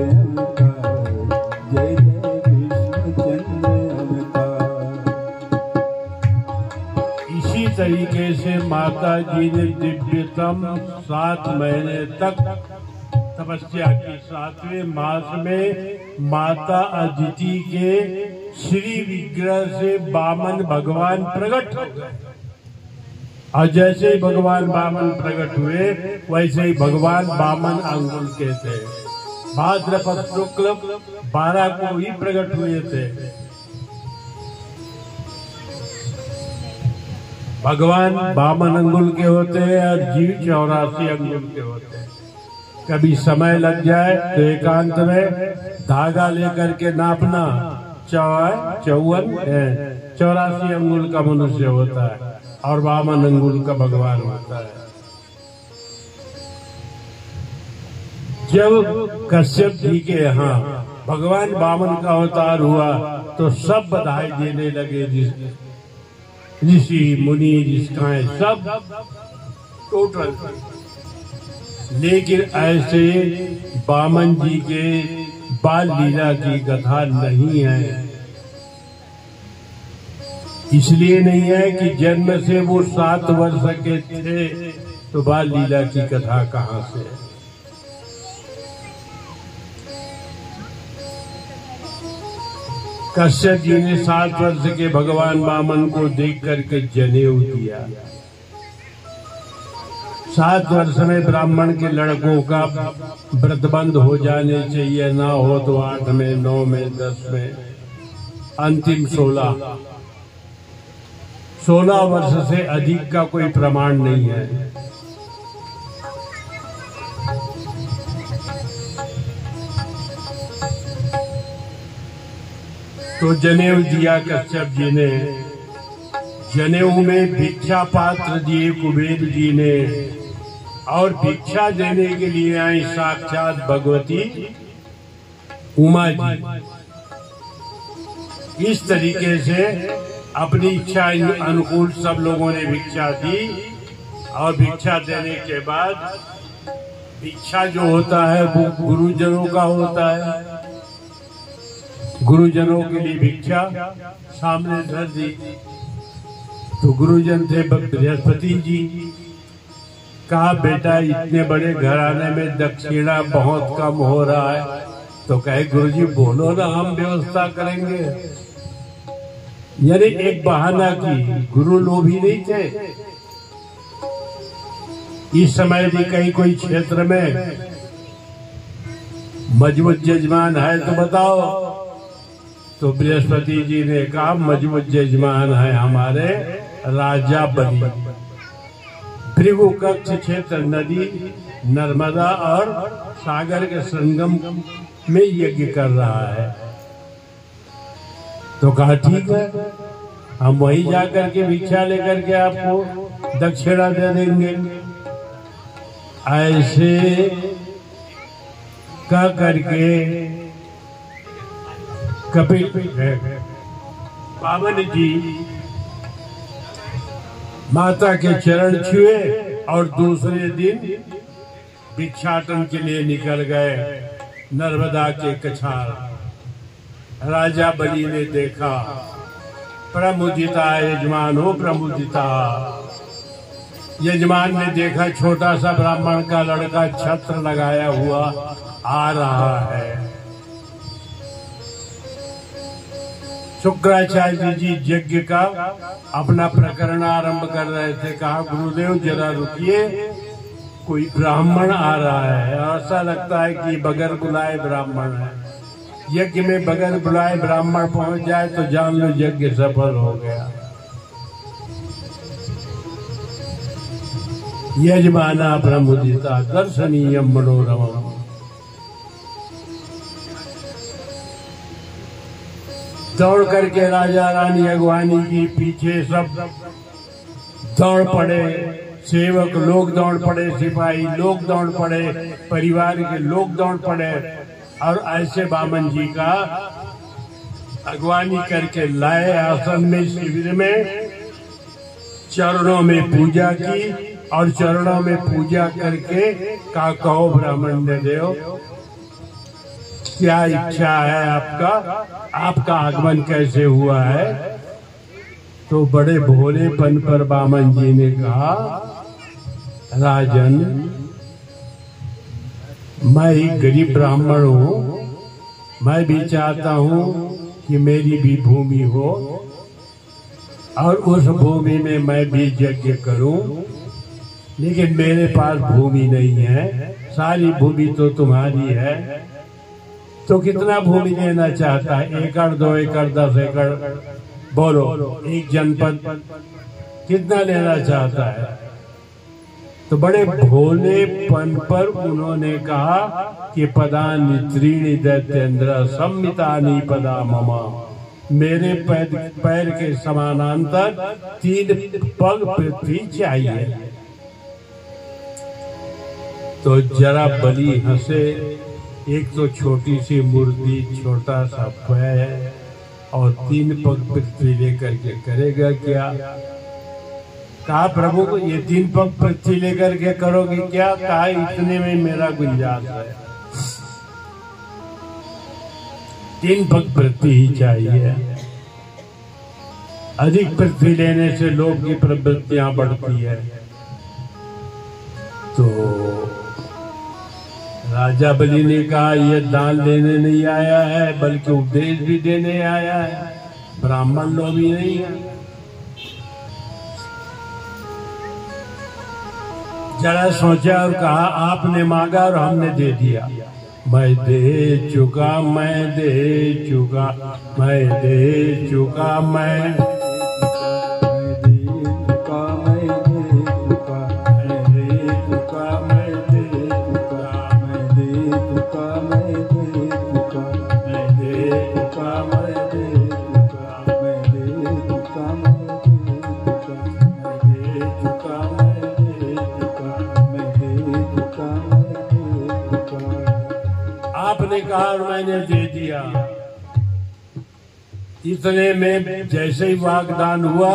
अवतार। इसी तरीके से माता जी ने दिव्यतम 7 महीने तक तपस्या की। 7वें मास में माता अदिति के श्री विग्रह से वामन भगवान प्रकट हो गए। और जैसे ही भगवान वामन प्रकट हुए, वैसे ही भगवान वामन अंगुल के थे। भाद्रपद शुक्ल 12 को ही प्रकट हुए थे। भगवान वामन अंगुल के होते हैं और जीव 84 अंगुल के होते हैं। कभी समय लग जाए तो एकांत में धागा लेकर के नापना। 84 अंगुल का मनुष्य होता है और वामन अंगुल का भगवान होता है। जब कश्यप जी के यहाँ भगवान वामन का अवतार हुआ तो सब बधाई देने लगे। ऋषि मुनि ऋषिकाएं सब टोटल। लेकिन ऐसे वामन जी के बाल लीला की कथा नहीं है। इसलिए नहीं है कि जन्म से वो 7 वर्ष के थे, तो बाल लीला की कथा कहाँ से? कश्यप जी ने 7 वर्ष के भगवान वामन को देख करके जनेऊ दिया। 7 वर्ष में ब्राह्मण के लड़कों का व्रतबंध हो जाने चाहिए, ना हो तो 8 में, 9 में, 10 में। अंतिम 16 वर्ष से अधिक का कोई प्रमाण नहीं है। तो जनेऊ दिया कश्यप जी ने, जनेऊ में भिक्षा पात्र दिए कुबेर जी ने, और भिक्षा देने के लिए आई साक्षात भगवती उमा जी। इस तरीके से अपनी इच्छा अनुकूल सब लोगों ने भिक्षा दी, और भिक्षा देने के बाद भिक्षा जो होता है वो गुरुजनों का होता है। गुरुजनों के लिए भिक्षा सामने धर दी। तो गुरुजन थे बृहस्पति जी। कहा बेटा इतने बड़े घराने में दक्षिणा बहुत कम हो रहा है, तो कहे गुरुजी बोलो ना, हम व्यवस्था करेंगे। यानी एक बहाना की। गुरु लोभी नहीं थे। इस समय भी कहीं कोई क्षेत्र में मजबूत जजमान है तो बताओ। तो बृहस्पति जी ने कहा मजबूत जजमान है हमारे राजा बलि। भृगु कक्ष क्षेत्र नदी, नर्मदा और सागर के संगम में यज्ञ कर रहा है। तो कहा ठीक है, हम वहीं जाकर के भिक्षा लेकर के आपको दक्षिणा दे देंगे। ऐसे कह करके कपिल पावन जी माता के चरण छुए और दूसरे दिन भिक्षाटन के लिए निकल गए नर्मदा के कछार। राजा बलि ने देखा, प्रमुदिता यजमान हो प्रमुदिता। यजमान ने देखा छोटा सा ब्राह्मण का लड़का छत्र लगाया हुआ आ रहा है। शुक्राचार्य जी यज्ञ का अपना प्रकरण आरंभ कर रहे थे। कहा गुरुदेव जरा रुकिए, कोई ब्राह्मण आ रहा है। ऐसा लगता है कि बगैर बुलाए ब्राह्मण है। यज्ञ में बगैर बुलाए ब्राह्मण पहुंच जाए तो जान लो यज्ञ सफल हो गया। यजमाना प्रमुदिता दर्शनीय मनोरम। दौड़ करके राजा रानी अगवानी की पीछे सब दौड़ पड़े। सेवक लोग दौड़ पड़े, सिपाही लोग दौड़ पड़े, परिवार के लोग दौड़ पड़े, और ऐसे बामन जी का अगवानी करके लाए आसन में, शिविर में, चरणों में पूजा की। और चरणों में पूजा करके कहा कहो ब्राह्मण ने देव क्या इच्छा है आपका, आपका आगमन कैसे हुआ है। तो बड़े भोलेपन पर बामन जी ने कहा राजन मैं एक गरीब ब्राह्मण हूँ, मैं भी चाहता हूँ कि मेरी भी भूमि हो और उस भूमि में मैं भी यज्ञ करूँ, लेकिन मेरे पास भूमि नहीं है। सारी भूमि तो तुम्हारी है, तो कितना भूमि लेना चाहता है? 1 एकड़, 2 एकड़, 10 एकड़, बोलो। एक जनपद कितना लेना चाहता है? तो बड़े भोलेपन पर उन्होंने कहा कि पदानि त्रीणि दैत्येन्द्र सम्मितानि पदा ममा। मेरे पैर के समानांतर 3 पग पृथ्वी चाहिए। तो जरा बलि हंसे। एक तो छोटी सी मूर्ति, छोटा सा पैर और 3 पग पृथ्वी लेकर के करेगा क्या? कहा प्रभु ये 3 पग पृथ्वी लेकर के करोगे क्या? कहा इतने में मेरा गुंजाइश है, 3 पग पृथ्वी ही चाहिए। अधिक पृथ्वी लेने से लोग की प्रवृत्तियां बढ़ती है। तो राजा बलि ने कहा ये दान लेने नहीं आया है, बल्कि उपदेश भी देने आया है। ब्राह्मण लोग भी नहीं है। जरा सोचा और कहा आपने मांगा और हमने दे दिया, मैं दे चुका, मैं दे चुका, मैं दे चुका, मैं आपने कहा और मैंने दे दिया। इतने में जैसे ही वाग्दान हुआ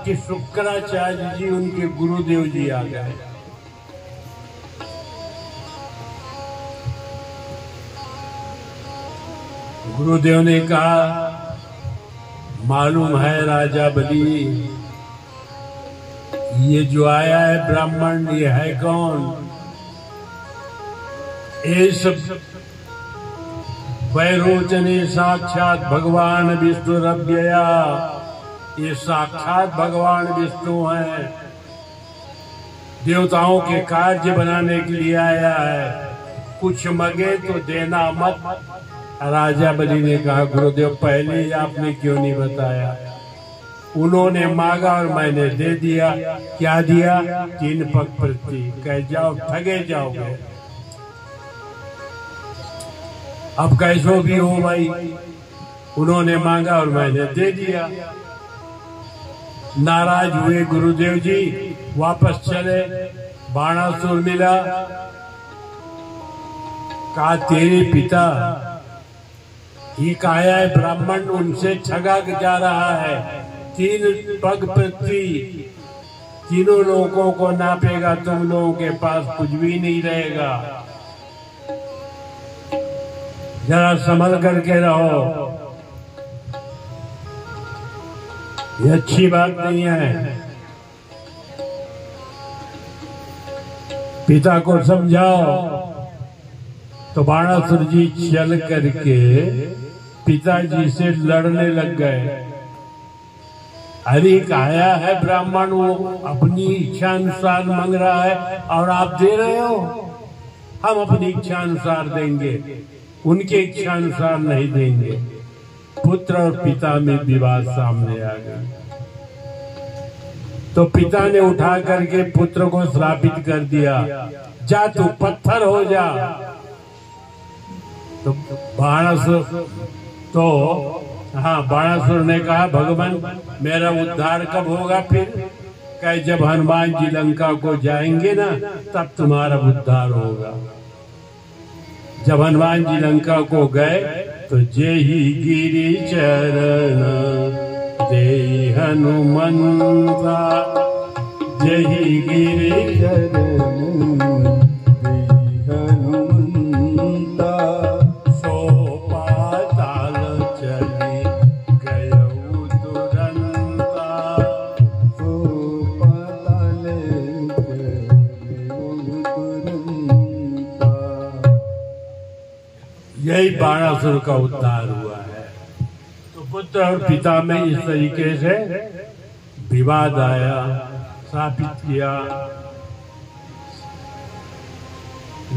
कि शुक्राचार्य जी उनके गुरुदेव जी आ गए। गुरुदेव ने कहा, मालूम है राजा बलि, ये जो आया है ब्राह्मण, ये है कौन? ये सब वैरोचने साक्षात भगवान विष्णु रव्यया, ये साक्षात भगवान विष्णु हैं, देवताओं के कार्य बनाने के लिए आया है, कुछ मगे तो देना मत। राजा बलि ने कहा, गुरुदेव पहले ही आपने क्यों नहीं बताया? उन्होंने मांगा और मैंने दे दिया। क्या दिया? 3 पग प्रति। कह जाओ ठगे जाओगे। अब कैसो भी हो भाई, उन्होंने मांगा और मैंने दे दिया। नाराज हुए गुरुदेव जी, वापस चले। बाणासुर मिला, कहा तेरे पिता एक आया है ब्राह्मण, उनसे ठगा जा रहा है, 3 पग प्रति, तीनों लोगों को नापेगा, तुम लोगों के पास कुछ भी नहीं रहेगा, जरा संभल करके रहो। ये अच्छी बात नहीं है। पिता को समझाओ। तो बाणासुर जी चल करके पिताजी से लड़ने लग गए। अरे आया है ब्राह्मण, वो अपनी इच्छा अनुसार मांग रहा है और आप दे रहे हो। हम अपनी इच्छा अनुसार देंगे, उनके इच्छा अनुसार नहीं देंगे। पुत्र और पिता में विवाद सामने आ गया। तो पिता ने उठा करके पुत्र को श्रापित कर दिया, जा तू पत्थर हो जा। तो बाणासुर ने कहा, भगवान मेरा उद्धार कब होगा? फिर कहे जब हनुमान जी लंका को जाएंगे ना, तब तुम्हारा उद्धार होगा। जब हनुमान जी लंका को गए तो जेहि गिरि चरण दे हनुमंता, जेहि गिरि चरण दे हनुमंता, सो पाताल चली गयउ तुरंता, सो पाताल गयउ तुरंता। यही बाणासुर का उद्धार हुआ है। तो पुत्र और पिता में इस तरीके से विवाद आया, स्थापित किया।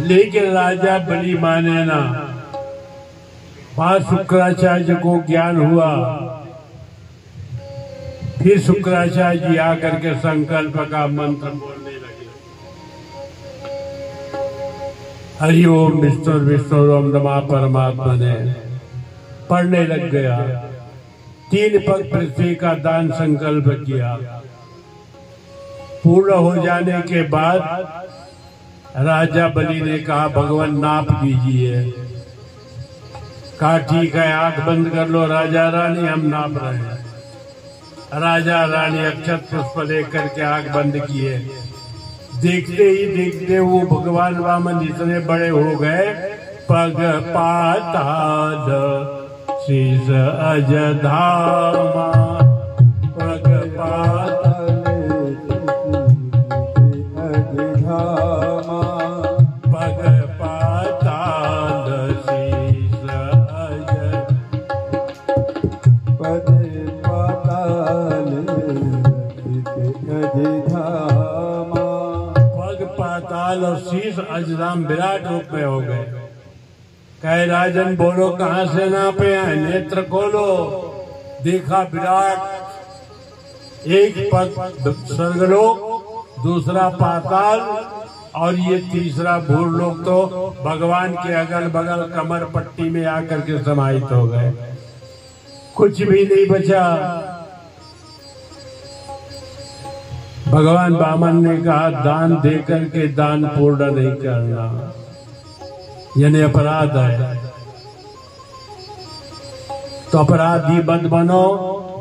लेकिन राजा बलि माने ना। बाद शुक्राचार्य को ज्ञान हुआ। फिर शुक्राचार्य जी आकर के संकल्प का मंत्र बोलने लगे, हरि ओम विष्णु विष्णु ओम नमः परमात्मा ने पढ़ने लग गया। 3 पग पृथ्वी का दान संकल्प किया। पूर्ण हो जाने के बाद राजा बलि ने कहा, भगवान नाप दीजिए। कहा ठीक है, आंख बंद कर लो राजा रानी, हम नाप रहे हैं। राजा रानी अक्षत पुष्प लेकर के आंख बंद किए। देखते ही देखते वो भगवान वामन इतने बड़े हो गए, पग पाताल शीश अजधामा, पग पाताल अजधामा, पग पाताल शीश अज, पग पाताल अजधामा, पग पाताल और शीश अजधाम विराट रूप में हो गए। कहे राजन बोलो कहां से नापे हैं? नेत्र खोलो, देखा विराट, एक पग स्वर्गलोक, दूसरा पाताल और ये तीसरा भूलोक तो भगवान के अगल बगल कमर पट्टी में आकर के समाहित हो गए, कुछ भी नहीं बचा। भगवान वामन ने कहा दान देकर के दान पूर्ण नहीं करना, यानी अपराध है, तो अपराधी मत बनो,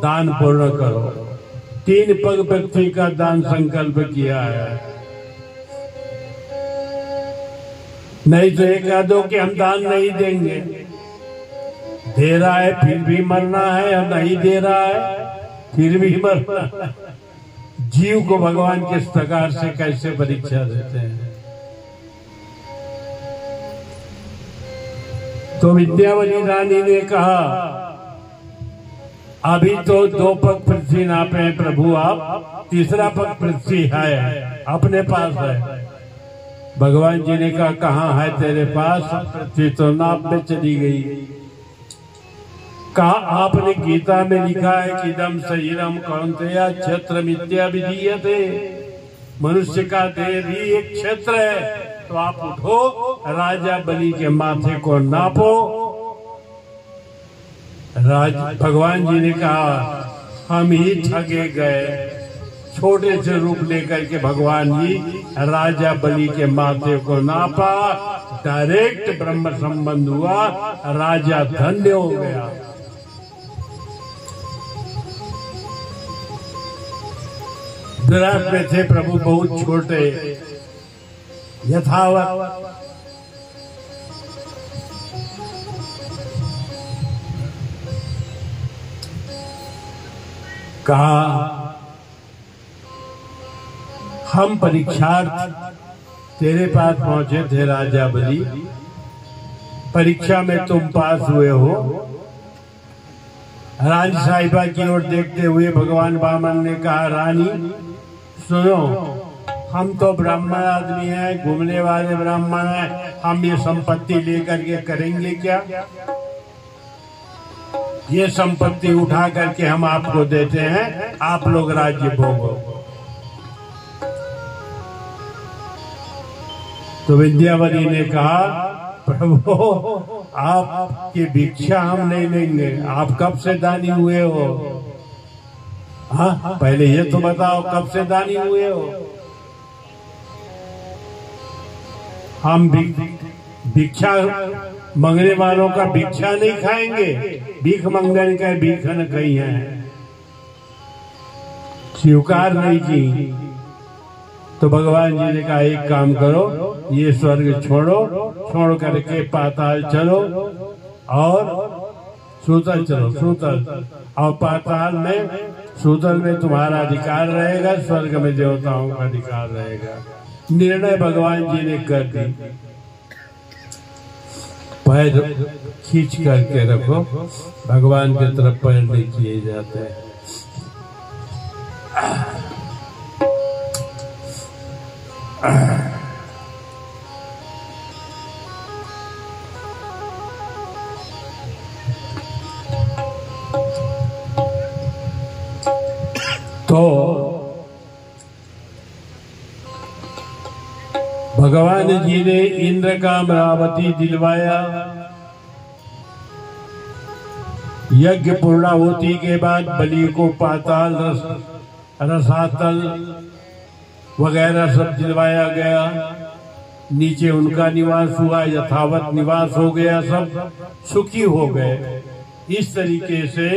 दान पूर्ण करो। 3 पग पृथ्वी का दान संकल्प किया है, नहीं तो ये कह दो कि हम दान नहीं देंगे, दे रहा है फिर भी मरना है, और नहीं दे रहा है फिर भी मरना है। जीव को भगवान किस प्रकार से कैसे परीक्षा देते हैं। तो विद्यावती रानी ने कहा अभी तो 2 पग पृथ्वी नापे हैं प्रभु आप, तीसरा पग पृथ्वी है अपने पास है। भगवान जी ने कहा कहाँ है तेरे पास? पृथ्वी तो नाप में चली गई। कहा आपने गीता में लिखा है कि इदं शरीरम कौन्तेय क्षेत्र मिथ्या विधीयते, मनुष्य का देह भी एक क्षेत्र है, तो आप उठो राजा बलि के माथे को नापो। भगवान जी ने कहा हम ही ठगे गए, छोटे से रूप लेकर के भगवान जी राजा बलि के माथे को नापा, डायरेक्ट ब्रह्म संबंध हुआ, राजा धन्य हो गया। विराट में थे प्रभु बहुत छोटे, यथावत कहा हम परीक्षार्थ तेरे पास पहुंचे थे राजा बलि, परीक्षा में तुम पास हुए हो। रानी साहिबा की ओर देखते हुए भगवान वामन ने कहा रानी सुनो, हम तो ब्राह्मण आदमी हैं, घूमने वाले ब्राह्मण हैं, हम ये संपत्ति लेकर के करेंगे क्या? ये संपत्ति उठा करके हम आपको देते हैं, आप लोग राज्य भोगो। तो विद्यावती ने कहा प्रभु आपकी भिक्षा हम नहीं लेंगे, आप कब से दानी हुए हो? हाँ पहले ये तो बताओ कब से दानी हुए हो? हम भिक्षा मंगने वालों का भिक्षा नहीं खाएंगे, भीख मंगने का भीखन कहीं है, स्वीकार नहीं की। तो भगवान जी ने कहा एक काम करो, ये स्वर्ग छोड़ो, छोड़ करके पाताल चलो और सूतल चलो, सूतल, और पाताल में सूतल में तुम्हारा अधिकार रहेगा, स्वर्ग में देवताओं का अधिकार रहेगा। निर्णय भगवान जी ने कर दी। पैर खींच करके रखो, भगवान की तरफ पैर नहीं किए जाते हैं। तो भगवान जी ने इंद्र का अमरावती दिलवाया। यज्ञ पूर्णाहुति के बाद बलि को पाताल रसातल वगैरह सब दिलवाया गया। नीचे उनका निवास हुआ, यथावत निवास हो गया, सब सुखी हो गए। इस तरीके से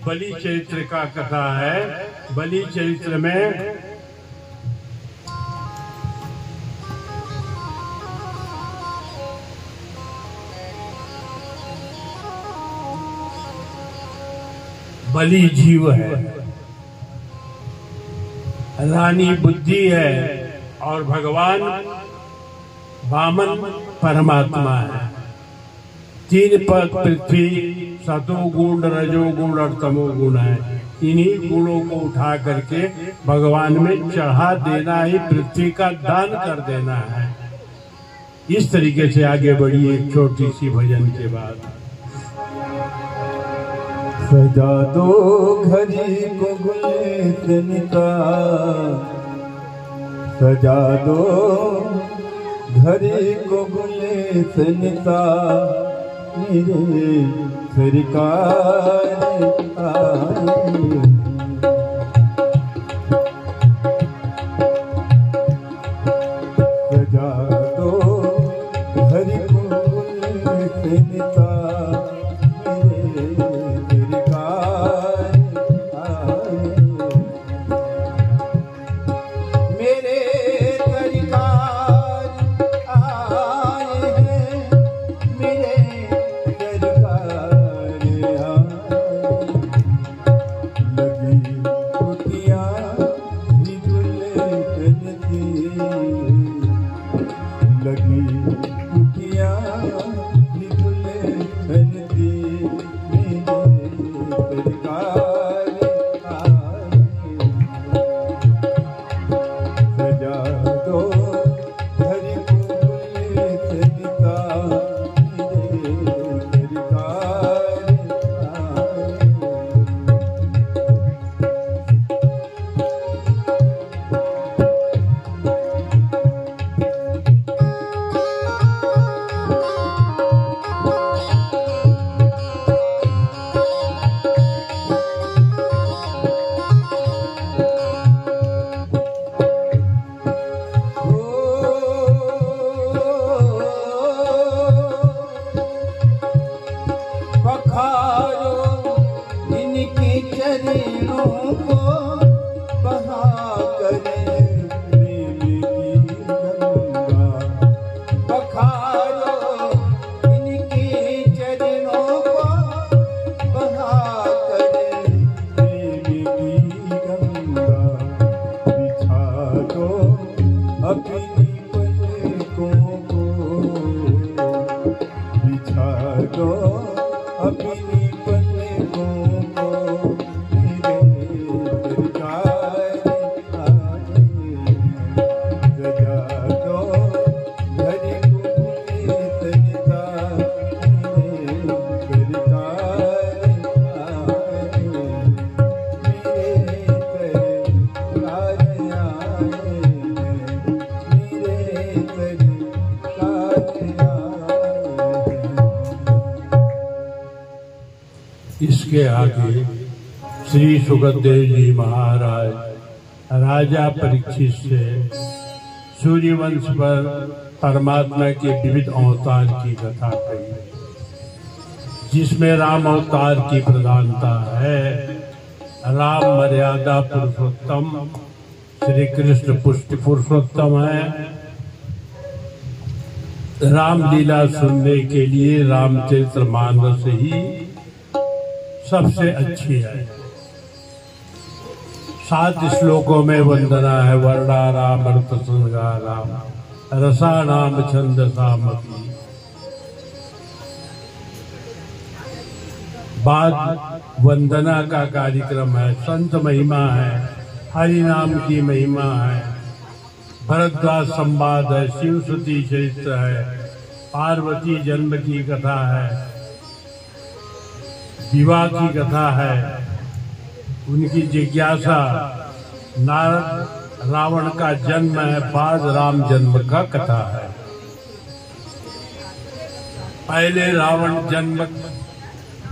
बलि चरित्र का कथा है। बलि चरित्र में बलि जीव है, रानी बुद्धि है और भगवान वामन परमात्मा है। 3 पद पृथ्वी, सतोगुण, रजोगुण और तमोगुण है। इन्हीं गुणों को उठा करके भगवान में चढ़ा देना ही पृथ्वी का दान कर देना है। इस तरीके से आगे बढ़ी एक छोटी सी भजन के बाद। सजा दो घड़ी को गुलशन का, सजा दो घड़ी को गुलशन का, मेरे सरकार आए। सजा दो घड़ी को गुलशन का, इसके आगे श्री सुखदेव जी महाराज राजा परीक्षित से सूर्यवंश पर परमात्मा के विविध अवतार की कथा कही, जिसमें राम अवतार की प्रधानता है। राम मर्यादा पुरुषोत्तम, श्री कृष्ण पुष्टि पुरुषोत्तम है। रामलीला सुनने के लिए रामचरितमानस ही सबसे अच्छी है। 7 श्लोकों में वंदना है। वर्णा राम अर्थ संगा राम रसा नाम छंद सामती। बाद वंदना का कार्यक्रम है, संत महिमा है, हरि नाम की महिमा है, भरद्वाज संवाद है, शिव सती चरित्र है, पार्वती जन्म की कथा है, विवाह की कथा है, उनकी जिज्ञासा, नारद रावण का जन्म है, बाद राम जन्म का कथा है। पहले रावण जन्म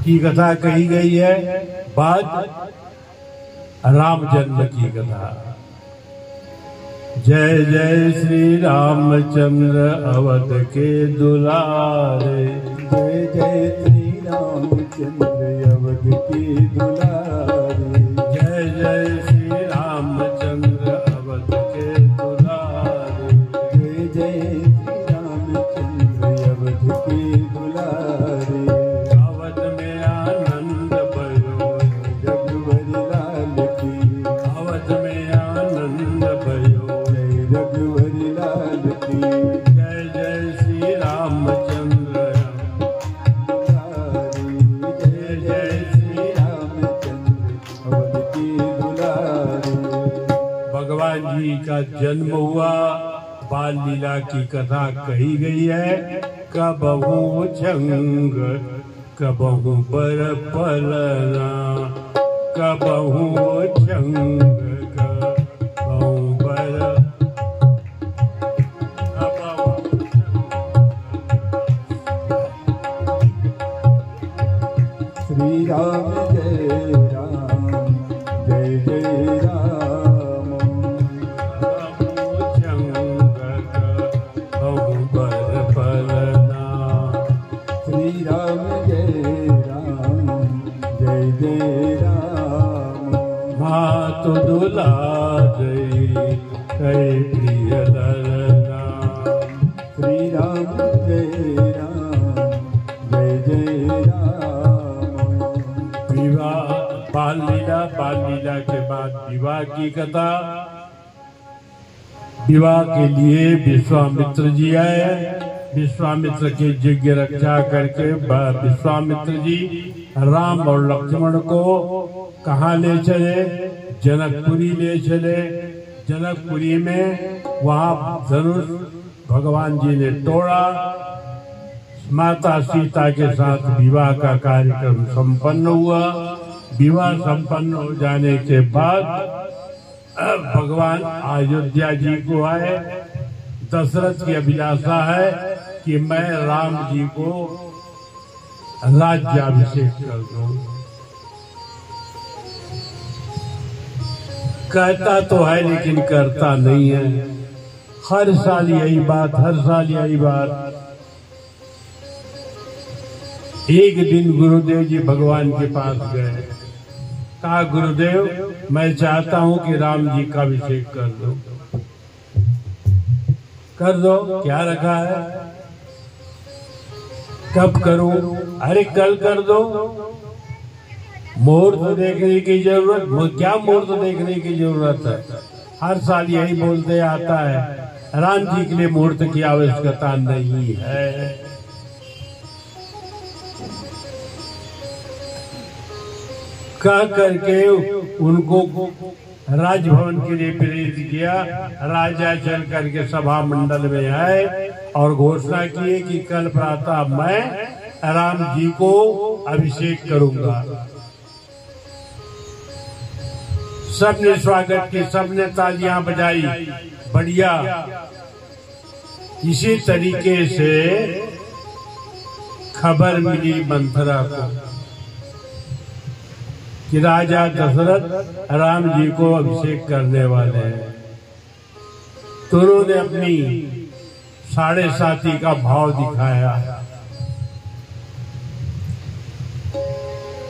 की कथा कही गई है, बाद राम जन्म की कथा। जय जय श्री रामचंद्र अवध के दुलारे, जय जय श्री रामचंद्र अवध के दुलारे, जय जय श्री रामचंद्र अवध के दुलारे, जय जय श्री रामचंद्र अवध के दुलारे। अवध में आनंद भयो, रघुवर लाल की, अवध में आनंद भयो, रघुवर लाल की। जय जय श्री रामचंद्र, जय जय श्री रामचंद्र अवध के दुलारे। भगवान जी का जन्म हुआ, बाल लीला की कथा कही गई है। कबहू छंग कबहू बर पलना, कबहू छंग कबहू बर श्री राम जय राम जय जय राम। कबहू छंग कबहू बर पलना, श्री राम जय राम जय जय राम। मात दुलारी कई प्रिय ललना, श्री राम जय राम जय जय राम। विवाह बाल लीला के बाद विवाह की कथा। विवाह के लिए विश्वामित्र जी आए। विश्वामित्र के यज्ञ रक्षा करके विश्वामित्र जी राम और लक्ष्मण को कहाँ ले चले? जनकपुरी ले चले। जनकपुरी में वहाँ धनुष भगवान जी ने तोड़ा। माता सीता के साथ विवाह का कार्यक्रम संपन्न हुआ। विवाह संपन्न हो जाने के बाद भगवान अयोध्या जी को आए। दशरथ की अभिलाषा है कि मैं राम जी को राज्याभिषेक कर दूं। कहता तो है लेकिन करता नहीं है। हर साल यही बात, हर साल यही बात। एक दिन गुरुदेव जी भगवान के पास गए। कहा, गुरुदेव मैं चाहता हूं कि राम जी का अभिषेक कर दो। कर दो, क्या रखा है? कब करूं? अरे कल कर दो। मुहूर्त देखने की जरूरत, क्या मुहूर्त देखने की जरूरत है? हर साल यही बोलते आता है। राम जी के लिए मुहूर्त की आवश्यकता नहीं है। कह करके उनको राजभवन के लिए प्रेरित किया। राजा चल करके सभा मंडल में आए और घोषणा किए कि कल प्रातः मैं राम जी को अभिषेक करूंगा। सबने स्वागत की, सबने तालियां बजाई। बढ़िया। इसी तरीके से खबर मिली मंथरा को कि राजा दशरथ राम जी को अभिषेक करने वाले हैं। तो उन्होंने अपनी 7.5 का भाव दिखाया।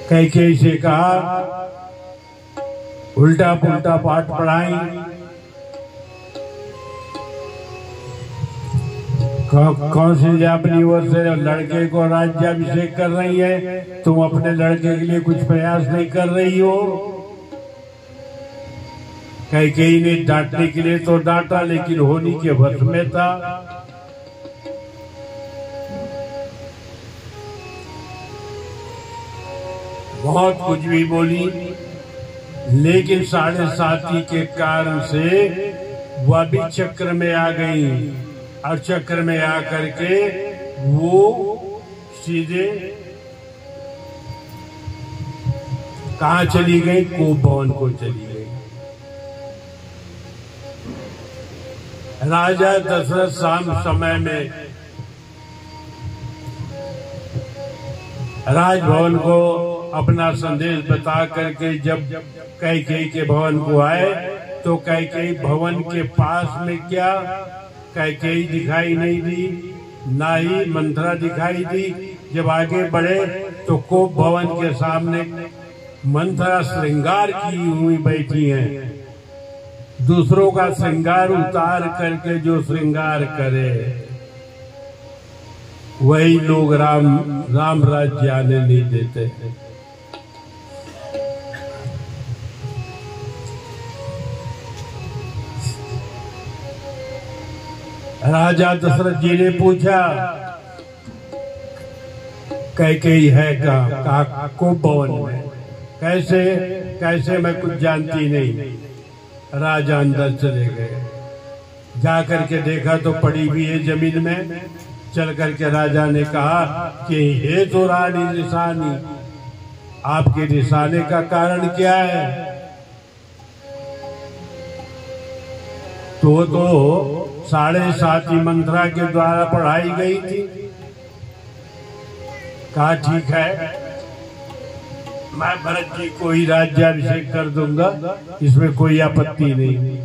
कैकेयी से कहा, उल्टा पुल्टा पाठ पढ़ाई। कौशल्या अपनी ओर से लड़के को राज्याभिषेक कर रही है, तुम अपने लड़के के लिए कुछ प्रयास नहीं कर रही हो। कैकेयी ने डांटने के लिए तो डांटा, लेकिन होनी के वश में था। बहुत कुछ भी बोली, लेकिन 7.5 के कारण से वह भी चक्र में आ गई। और चक्र में आकर के वो सीधे कहाँ चली गई? कोप भवन को चली गई। राजा दशरथ शाम समय में राजभवन को अपना संदेश बता करके जब कैकेयी के भवन को आए, तो कैकेयी भवन के पास में क्या कैकेयी दिखाई नहीं दी, ना ही मंथरा दिखाई दी। जब आगे बढ़े तो कोप भवन के सामने मंथरा श्रृंगार की हुई बैठी हैं। दूसरों का श्रृंगार उतार करके जो श्रृंगार करे, वही लोग राम राज्य आने नहीं देते हैं। राजा दशरथ जी ने पूछा, कैकेयी है कहाँ? कोप भवन में। कैसे? मैं कुछ जानती नहीं। राजा अंदर चले गए। जा करके देखा तो पड़ी हुई है जमीन में। चल करके राजा ने कहा कि हे तो रानी निशानी, आपके निशाने का कारण क्या है? तो 7.5 मंत्रा के द्वारा पढ़ाई गई थी। कहा ठीक है, मैं भरत जी को ही राज्याभिषेक कर दूंगा, इसमें कोई आपत्ति नहीं।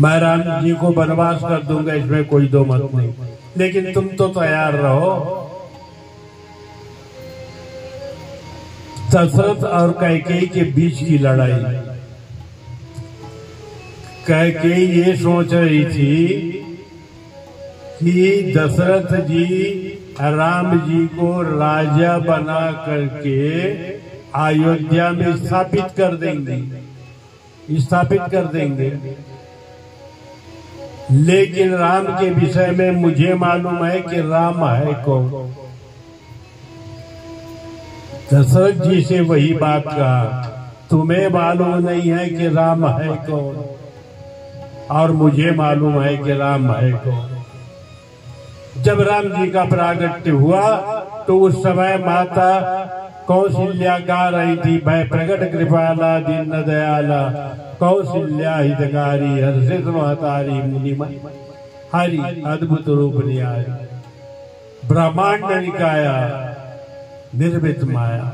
मैं राम जी को वनवास कर दूंगा, इसमें कोई दो मत नहीं, लेकिन तुम तो तैयार रहो। दशरथ और कैकेयी के बीच की लड़ाई। कैकेयी ये सोच रही थी कि दशरथ जी राम जी को राजा बना करके अयोध्या में स्थापित कर देंगे। लेकिन राम के विषय में मुझे मालूम है कि राम है कौन। दशरथ जी से वही बात कहा, तुम्हें मालूम नहीं है कि राम है कौन, और मुझे मालूम है कि राम है कौन। जब राम जी का प्रागट्य हुआ तो उस समय माता कौशल्या गा रही थी, भय प्रगट कृपाला दीन दयाला, कौशल्या हितकारी हर्षित महतारी मुनिमय, हरि अद्भुत रूप निहारी, ब्रह्मांड निकाया निर्मित माया।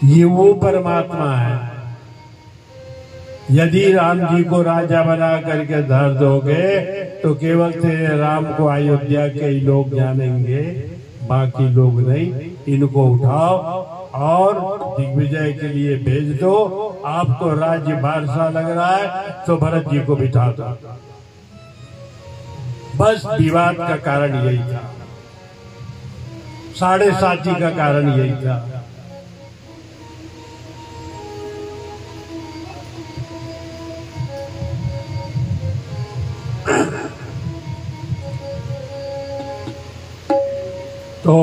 ये वो परमात्मा है। यदि राम जी को राजा बना करके धर दोगे तो केवल तेरे राम को अयोध्या के ही लोग जानेंगे, बाकी लोग नहीं। इनको उठाओ और दिग्विजय के लिए भेज दो। आपको राज्य भार सा लग रहा है तो भरत जी को बिठा दो। बस विवाद का कारण यही था, 7.5 का कारण यही था। तो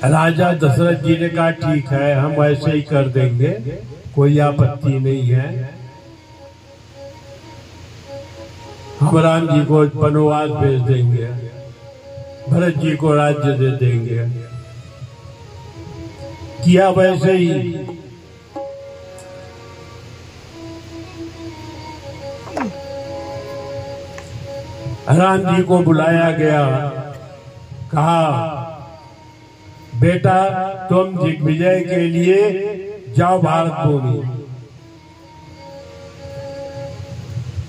राजा दशरथ जी ने कहा ठीक है, हम ऐसे ही कर देंगे, कोई आपत्ति नहीं है। हम राम जी को वनवास भेज देंगे, भरत जी को राज्य दे देंगे। किया वैसे ही। राम जी को बुलाया गया, कहा बेटा तुम दिग्विजय के लिए जाओ भारत भूमि।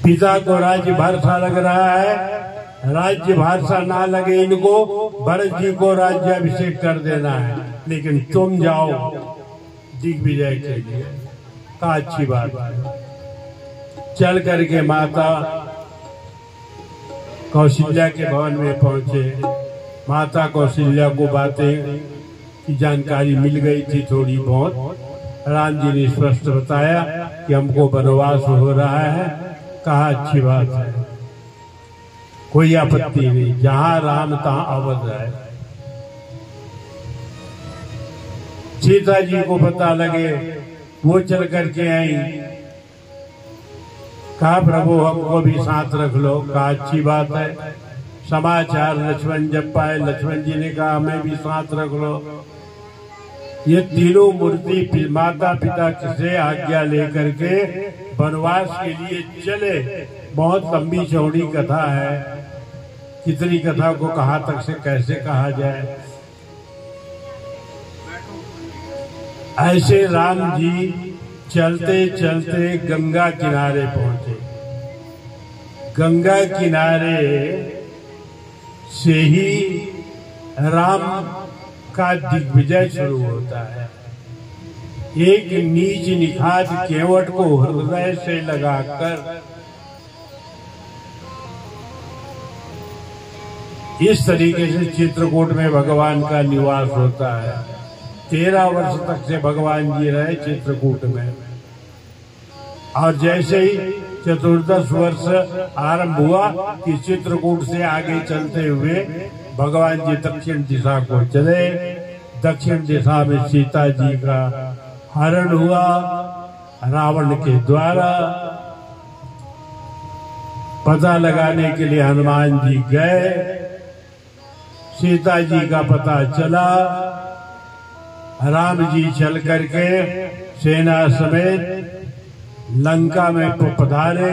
पिता को राज्य भार सा लग रहा है, राज्य भार सा ना लगे इनको, भरत जी को राज्याभिषेक कर देना है, लेकिन तुम जाओ दिग्विजय के लिए। कहा अच्छी बात है। चल करके माता कौशल्या के भवन में पहुंचे। माता कौशल्या को बातें की जानकारी मिल गई थी थोड़ी बहुत। राम जी ने स्पष्ट बताया कि हमको वनवास हो रहा है। कहा अच्छी बात है, कोई आपत्ति नहीं, जहां राम तहां अवध है। सीता जी को पता लगे, वो चल करके आई। कहा प्रभु हमको भी साथ रख लो। कहा अच्छी बात है। समाचार लक्ष्मण जब पाए, लक्ष्मण जी ने कहा हमें भी साथ रख लो। ये तीनों मूर्ति माता पिता से आज्ञा लेकर के वनवास के लिए चले। बहुत लंबी चौड़ी कथा है, कितनी कथा को कहाँ तक से कैसे कहा जाए। ऐसे राम जी चलते चलते गंगा किनारे पहुंचे। गंगा किनारे से ही राम का दिग्विजय शुरू होता है। एक नीच निखात केवट को हृदय से लगाकर इस तरीके से चित्रकूट में भगवान का निवास होता है। 13 वर्ष तक से भगवान जी रहे चित्रकूट में। और जैसे ही चतुर्दश वर्ष आरंभ हुआ कि चित्रकूट से आगे चलते हुए भगवान जी दक्षिण दिशा को चले। दक्षिण दिशा में सीता जी का हरण हुआ रावण के द्वारा। पता लगाने के लिए हनुमान जी गए। सीता जी का पता चला। राम जी चल करके सेना समेत लंका में पधारे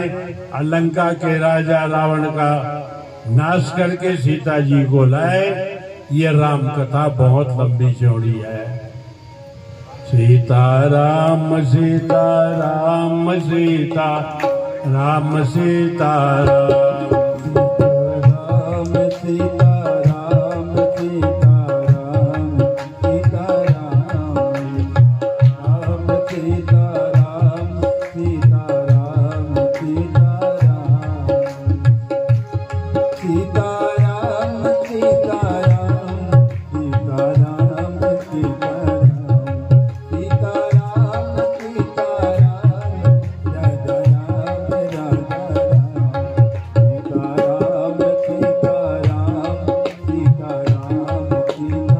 और लंका के राजा रावण का नाश करके सीता जी को लाए। ये राम कथा बहुत लंबी चौड़ी है। सीता राम सीता राम सीता राम सीता राम सीता राम सीता राम सीता राम सीता राम सीता राम सीता राम सीता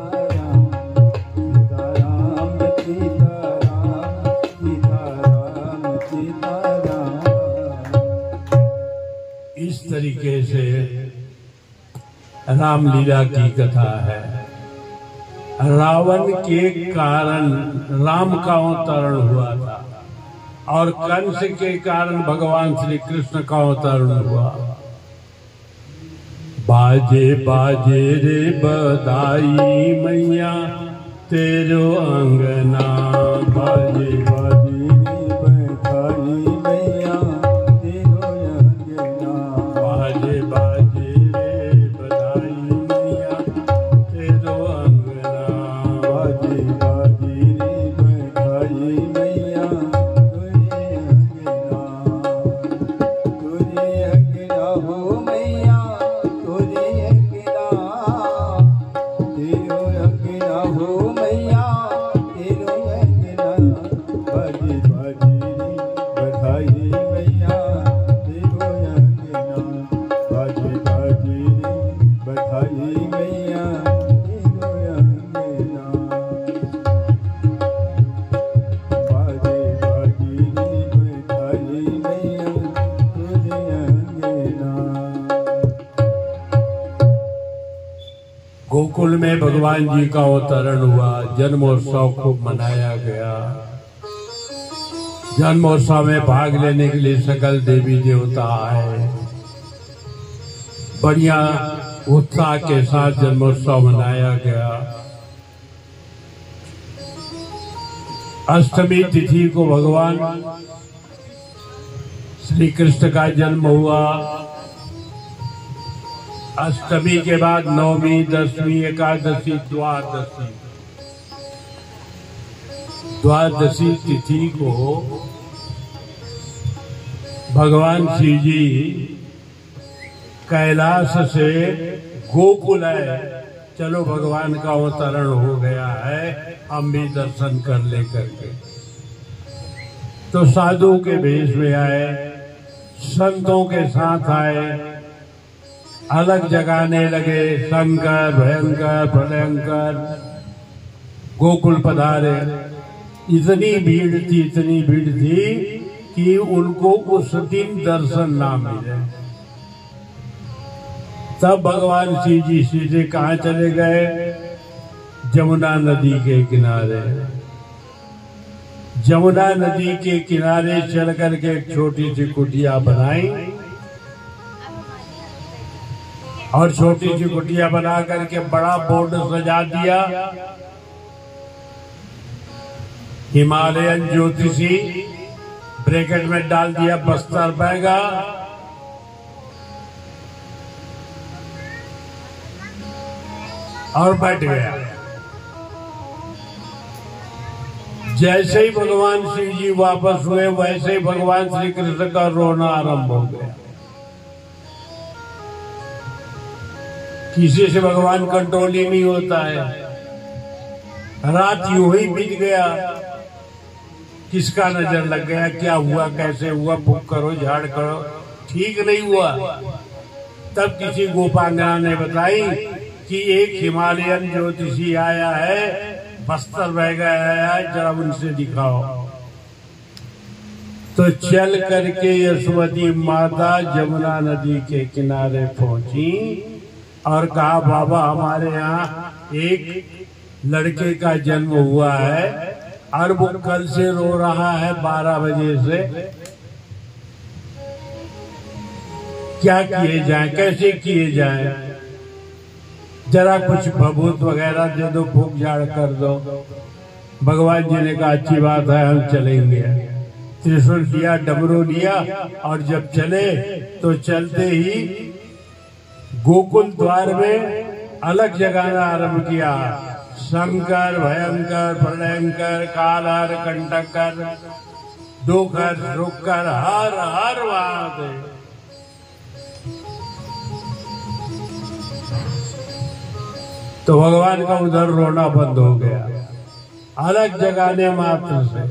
राम सीता राम सीता राम सीता इस तरीके से रामलीला की कथा है। रावण के कारण राम का अवतरण हुआ था और कंस के कारण भगवान श्री कृष्ण का अवतरण हुआ। बाजे बाजे रे बधाई मैया तेरो अंगना, बाजे बाजे रे बधाई मैया तेरो अंगना, बाजे बाजे रे बधाई मैया तेरो अंगना, बाजे बाजे रे बधाई मैया तुझे अंगना हो मैया तुझे अंगना, तेरो अंगना हो मैया तेरो अंगना, बाजे बाजे बधाई मैया तेरो अंगना, बाजे बाजे बधाई मैया तेरो अंगना, बाजे बाजे बधाई मैया तुझे अंगना। गोकुल में भगवान जी का अवतरण हुआ, जन्मोत्सव खूब मनाया गया। जन्मोत्सव में भाग लेने के लिए सकल देवी देवता आए। बढ़िया उत्साह के साथ जन्मोत्सव मनाया गया। अष्टमी तिथि को भगवान श्री कृष्ण का जन्म हुआ। अष्टमी के बाद नवमी, दसवीं, एकादशी, द्वादशी, द्वादशी तिथि को भगवान श्री जी कैलाश से गोकुल आए। चलो भगवान का अवतरण हो गया है, हम भी दर्शन कर ले करके। तो साधु के भेष में आए, संतों के साथ आए, अलग जगाने लगे। शंकर भयंकर भयंकर गोकुल पधारे। इतनी भीड़ थी कि उनको उस दिन दर्शन ना मिले। तब भगवान शिव जी सीधे कहाँ चले गए? जमुना नदी के किनारे। जमुना नदी के किनारे चल करके एक छोटी सी कुटिया बनाई और छोटी सी कुटिया बना करके बड़ा बोर्ड सजा दिया, हिमालयन ज्योतिषी ब्रैकेट में डाल दिया बस्तर बैगा। और बैठ गया। जैसे ही भगवान शिव जी वापस हुए वैसे ही भगवान श्री कृष्ण का रोना आरंभ हो गया। किसी से भगवान कंट्रोल ही नहीं होता है। रात यूं ही बीत गया। किसका नजर लग गया, क्या हुआ, कैसे हुआ, फूक करो, झाड़ करो, ठीक नहीं हुआ। तब किसी गोपांगना ने बताई कि एक हिमालयन ज्योतिषी आया है, बस्तर बह गया है, जरा उनसे दिखाओ। तो चल करके यशोमती माता जमुना नदी के किनारे पहुंची और कहा, बाबा हमारे यहाँ एक लड़के का जन्म हुआ है और वो कल से रो रहा है 12 बजे से, क्या किए जाए, कैसे किए जाए, जरा कुछ भभूत वगैरह दे दो, फूक झाड़ कर दो। भगवान जी ने कहा, अच्छी बात है, हम चलेंगे। त्रिशूल लिया, डमरू लिया और जब चले तो चलते ही गोकुल द्वार में अलग जगाना आरंभ किया। शंकर भयंकर प्रलयंकर कालहर कंटकर दुखर रुकर हर हर महादेव। तो भगवान का उधर रोना बंद हो गया। अलग जगाने मात्र से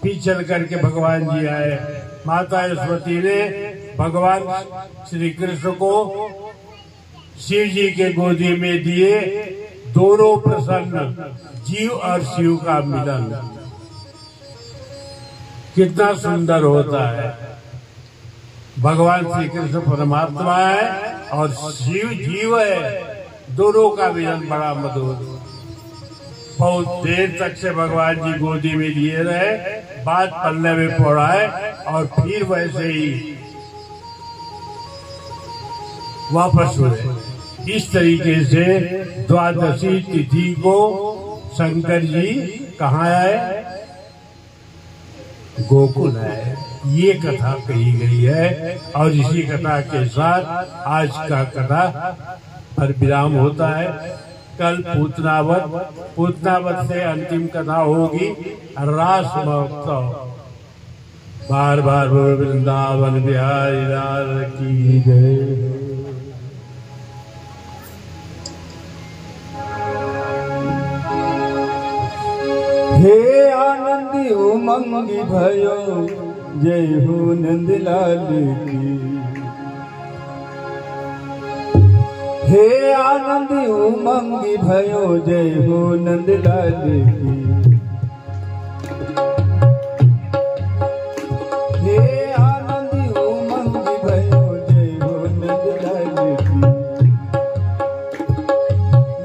पीछे करके भगवान जी आए। माता यशोमती ने भगवान श्री कृष्ण को शिव जी के गोदी में दिए। दोनों प्रसन्न, जीव और शिव का मिलन कितना सुंदर होता है। भगवान श्री कृष्ण परमात्मा है और शिव जीव है, दोनों का मिलन बड़ा मधुर। बहुत देर तक से भगवान जी गोदी में लिए रहे, बात पल्ले में पड़ाए और फिर वैसे ही वापस हुए। इस तरीके से द्वादशी तिथि को शंकर जी कहाँ आए, गोकुल आए। ये कथा कही गई है और इसी कथा के साथ आज का कथा पर विराम होता है। कल पूतनावत से अंतिम कथा होगी रास महोत्सव। बार बार वृंदावन बिहारी लाल की जय। हे आनंदी उमंगी भयो, जय हो नंदलाल की। हे आनंदी उमंगी भयो, जय हो नंदलाल की। हे आनंदी उमंगी भयो, जय हो नंदलाल की।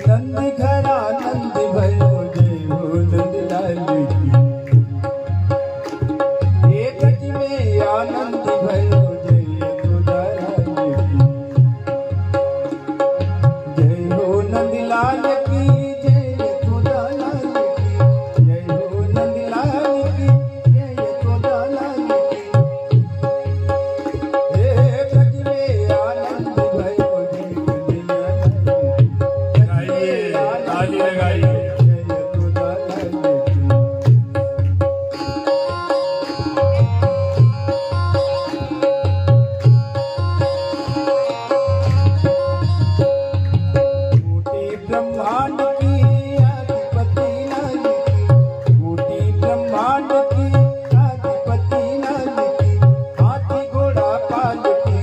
नंद घरा नंद भयो, जय हो नंदलाल की। एक में आनंद भयो, जय यशोदालाल की। जय हो नंदलाल की, जय यशोदालाल की। जय हो नंदलाल की, जय यशोदालाल की। एक में आनंद भयो, जय नंदलाल की। लगाइए, ताली लगाइए। ब्रह्मांड की अधिपति लाल की। कोटि ब्रह्मांड की अधिपति लाल की। हाथी घोड़ा पाल की,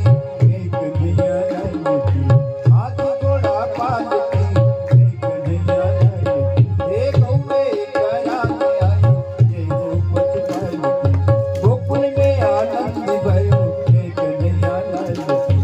एक कन्हैया लाल की। हाथी घोड़ा पाल की, एक कन्हैया लाल की। एक हुए करा में आई, जय हो पशुपाल की। गोकुल में आनंद भयो, एक कन्हैया लाल की।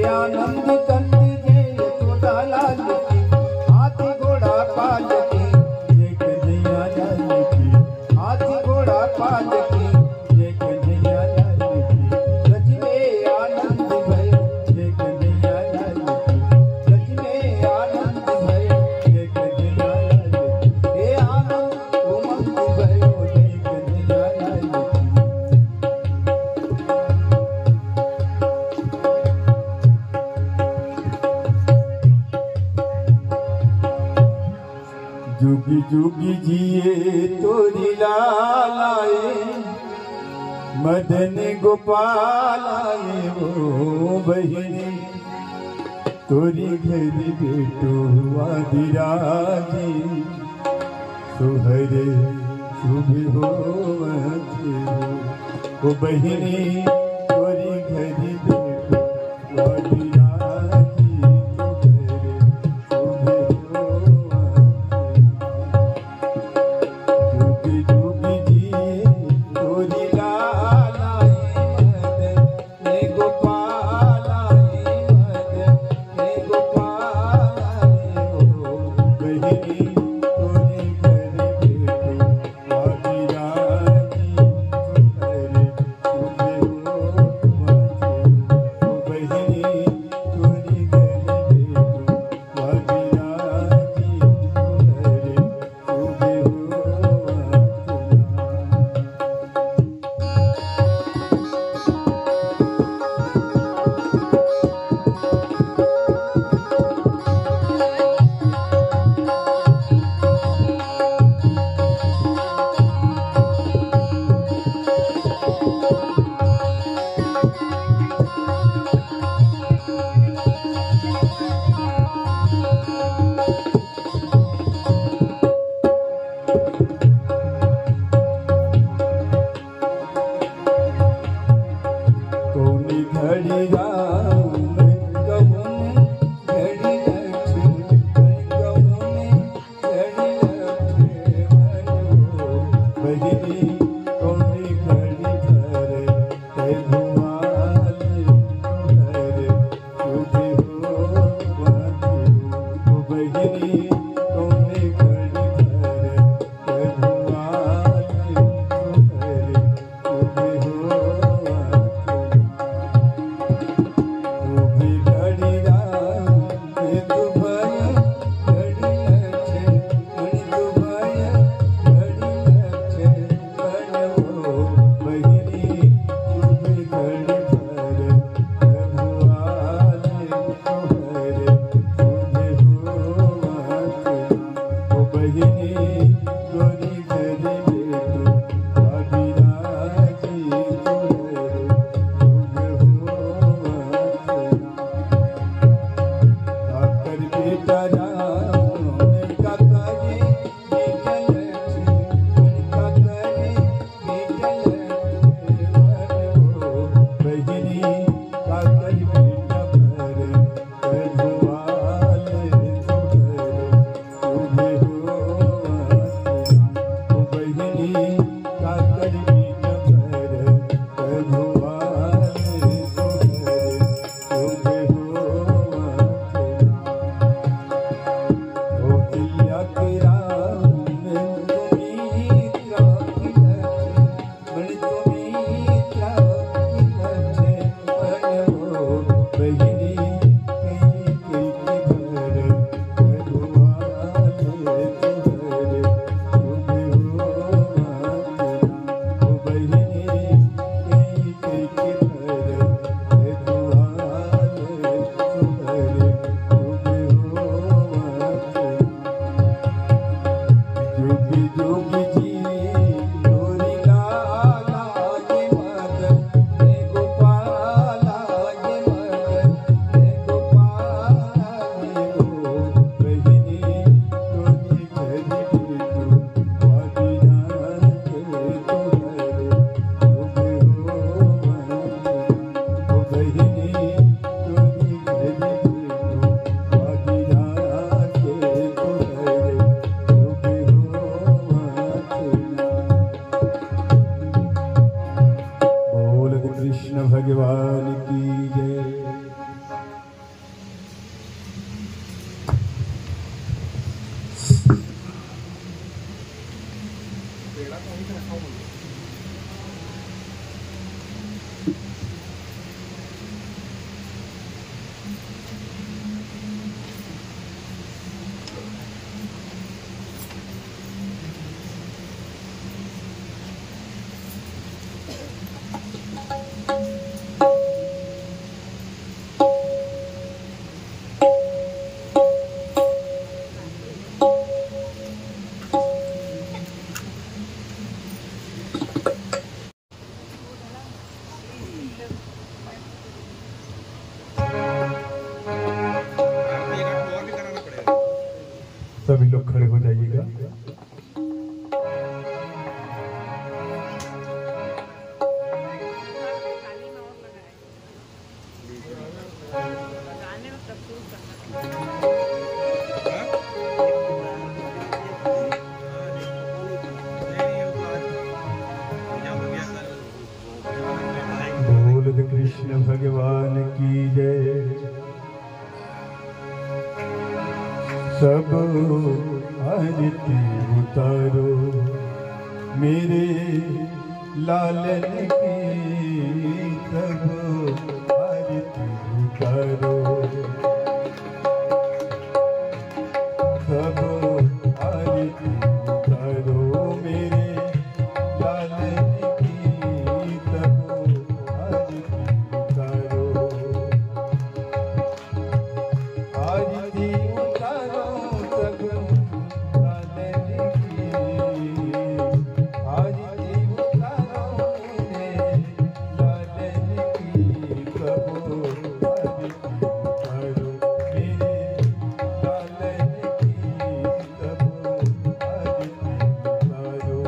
आनंद कंद जय यशोदा लाल की, हाथी घोड़ा पाल की जय कन्हैया लाल की, हाथी घोड़ा पाल की जय कन्हैया लाल की, सच में आनंद भयो जय कन्हैया लाल की, सच में आनंद भयो जय कन्हैया लाल की, हे आनंद उमंग भयो जय कन्हैया लाल की। जुगी जुगी जिए तोरी लालाए, मदन गोपालाए वो बहिनी, तोरी घर बेटो आदिराजे, सोहरे शुभ हो वो बहिनी, तोरी घर बेटो आदिराजे, सोहरे शुभ हो। जुगी जुगी जिए तोरी लालाए, मदन गोपालाए, मदन गोपालाए वो बहिनी, तोरी घर बेटो आदिराजी, सोहरे शुभ हो वो बहिनी। सब आरती उतारो मेरे लालन की, सब आरती उतारो, सब आरती उतारो मेरे लालन की, सब आरती उतारो, आरती उतारो सब लालन की, आरती उतारो मेरे लालन की, सब आरती उतारो मेरे लालन की, सब आरती उतारो,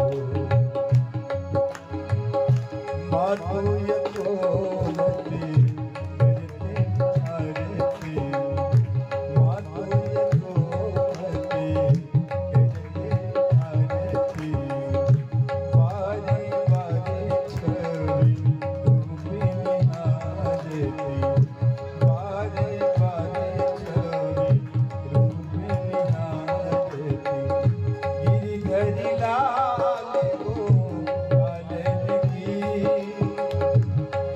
माधो यशोमती करते आरती, माधो यशोमती करते आरती, बारी बारी छवि रूपिणी आरती, बारी बारी छवि रूपिणी आरती, गिरिधरी लाल को लालन की,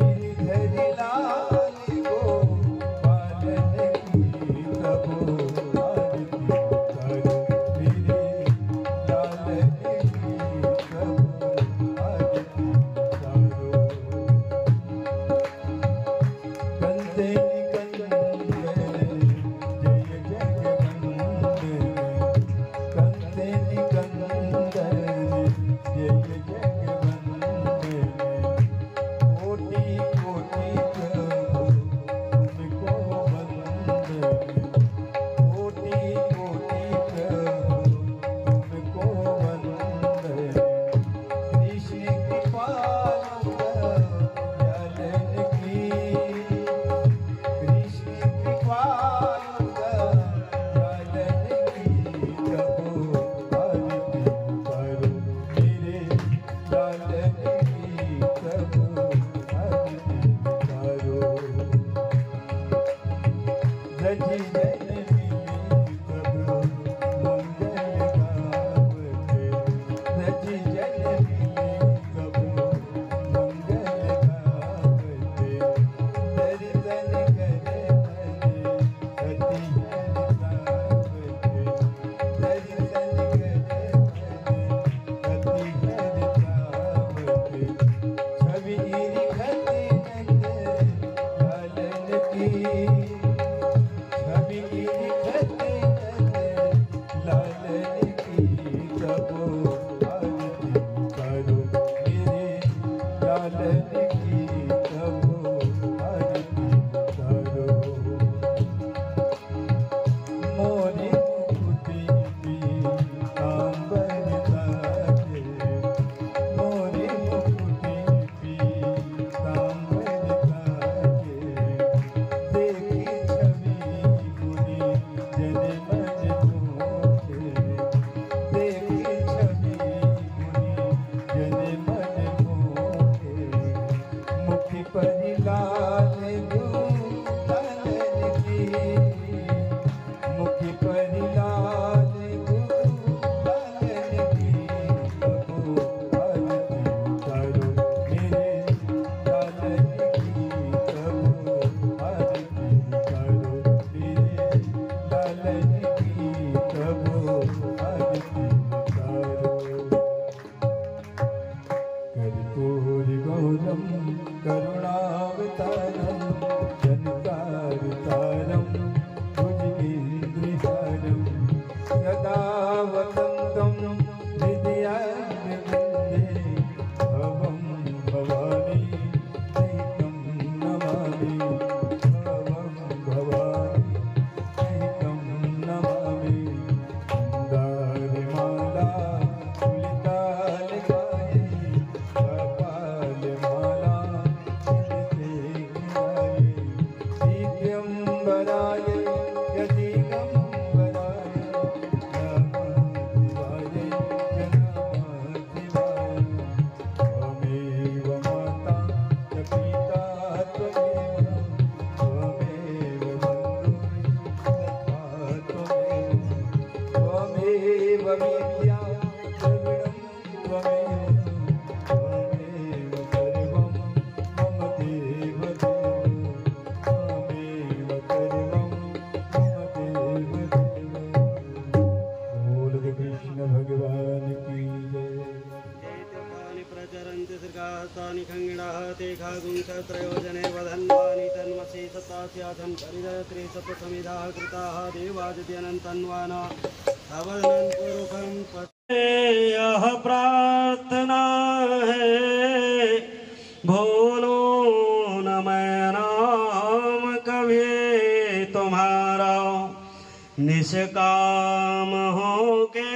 गिरिधरी लाल को लालन की, सब आरती उतारो मेरे लालन की, सब आरती उतारो, कंदे निकंदन जय जगवंदन, कंदे निकंदन जय जगवंदन, कोटि कोटि प्रभु तुमको वंदन, कोटि कोटि प्रभु तुमको वंदन, ऋषि कृपालु दयालन की, ऋषि कृपालु दयालन की, सब आरती उतारो मेरे लालन की, सब आरती उतारो, रजी जन मिली सब मंगल गावते, रजी जन मिली सब मंगल गावते, दर्शन करे भले अति जन सावते, दर्शन करे भले अति जन सावते, छवि निखरती नंद लालन की, छवि निखरती नंद लालन की, सब आरती उतारो मेरे लालन की, सब आरती उतारो, मोरी मुकुटी पीतांबर ताजे, मोरी मुकुटी पीतांबर ताजे, देख गुंशत्रयोजने वधन्वानि तन्मसि सतास्याथं परिदयत्रि सप्तसमिधाः कृताः देवादित्यनन्तन्वान अवदनं पुरुषं यह प्रार्थना है भूलो न मैं नाम कभी तुम्हारा निष्काम हो के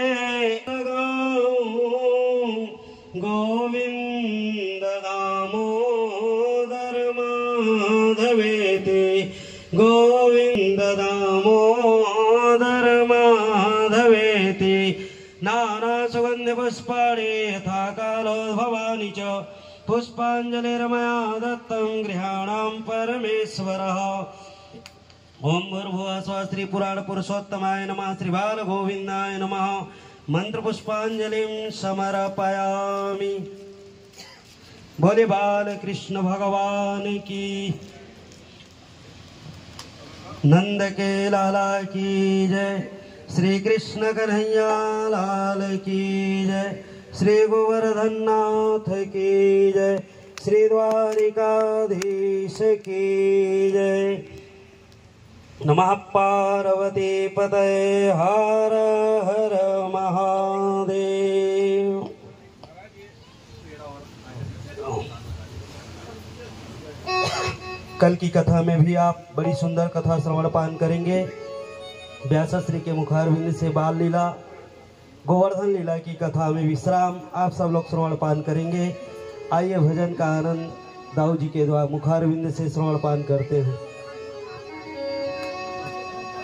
गोविंद दामोदर माधवेति गोविंद दामोदर माधवेति नाना सुगंध पुष्पाणि यथा कालोद्भवानि च पुष्पांजलिर्मया दत्तं गृहाणां परमेश्वरः। ओम भूर्भुवः स्वः श्री पुराण पुरुषोत्तमाय नमः श्री बाल गोविंदाय नमः। मंत्र पुष्पांजलिं समर्पयामि। बोले बाल कृष्ण भगवान की, नंद के लाला की जय, श्री कृष्ण कन्हैया लाल की जय, श्री गोवर्धन नाथ की जय, श्री द्वारिकाधीश की जय। नमः पार्वती पतये हर हर महादेव। कल की कथा में भी आप बड़ी सुंदर कथा श्रवण पान करेंगे। व्यासश्री के मुखारविंद से बाल लीला, गोवर्धन लीला की कथा में विश्राम आप सब लोग श्रवण पान करेंगे। आइए भजन का आनंद दाऊ जी के द्वारा मुखारविंद से श्रवण पान करते हैं।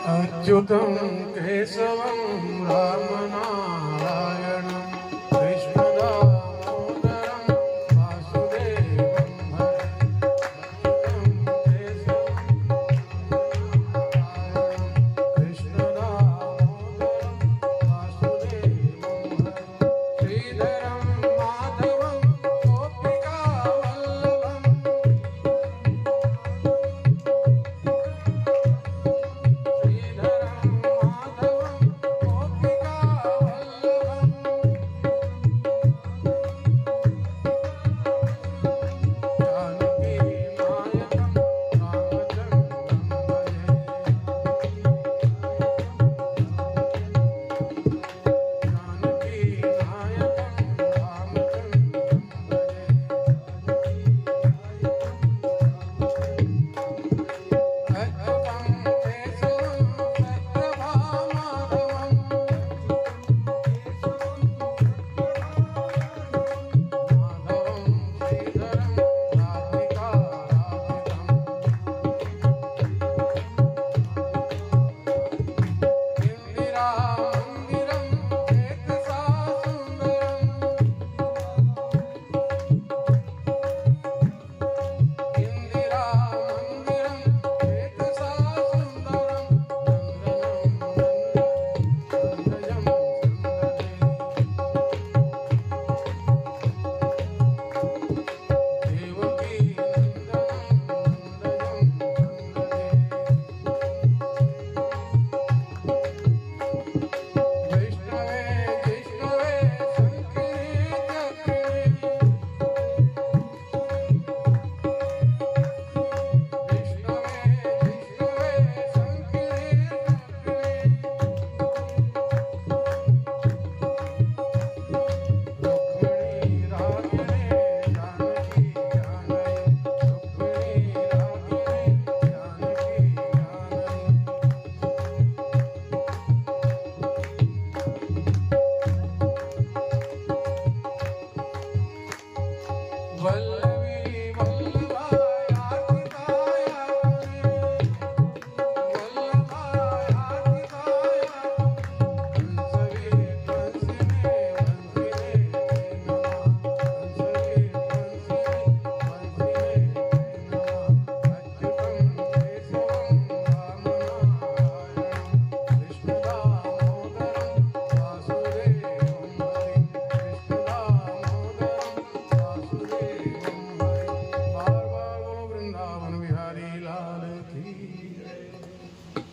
अच्युतं केशवं राम नारायणं कृष्ण दामोदरं वासुदेवं हरे। अच्युतं केशवं कृष्ण दामोदरं वासुदेवं हरे। श्रीधरं माधवं गोपिकावल्लभं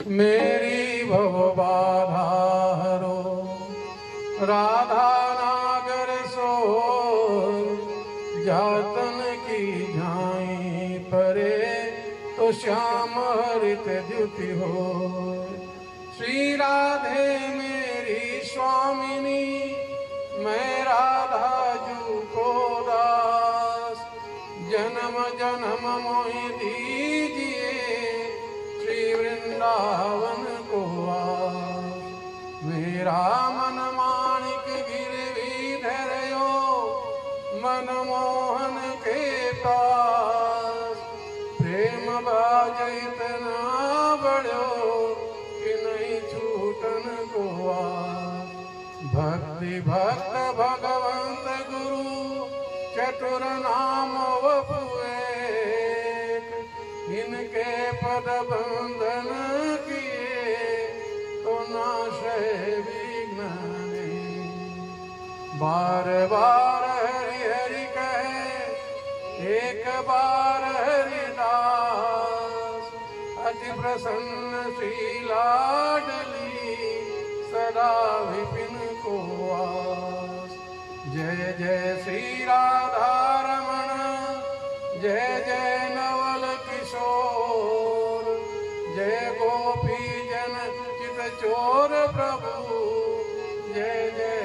मेरी भवबाधा हरो राधा नागर सो जातन की झाई तो श्याम हरित द्युति हो। श्री राधे मेरी स्वामिनी, मैं राधा जू को दास। जन्म जन्म मोहि दीजिए, श्री वृंदावन को आस। मेरा मन माणिक गिरवी धरयो, मनमोहन के पास। प्रेम बाज इतना बड़ो, कि नहीं छूटन को आस। भक्ति भक्त भगवंत गुरु, चतुर नाम वपुए। इनके पद बंधन किए, तो नाशय विघ्न नहीं। बार बार हरि हरि कहे, एक बार हरिदास। अति प्रसन्न श्री लाडली, सदा विपिन को आस। जय जय श्री राधा रमण, जय जय नवल किशोर। जय गोपी जन चित चोर प्रभु, जय जय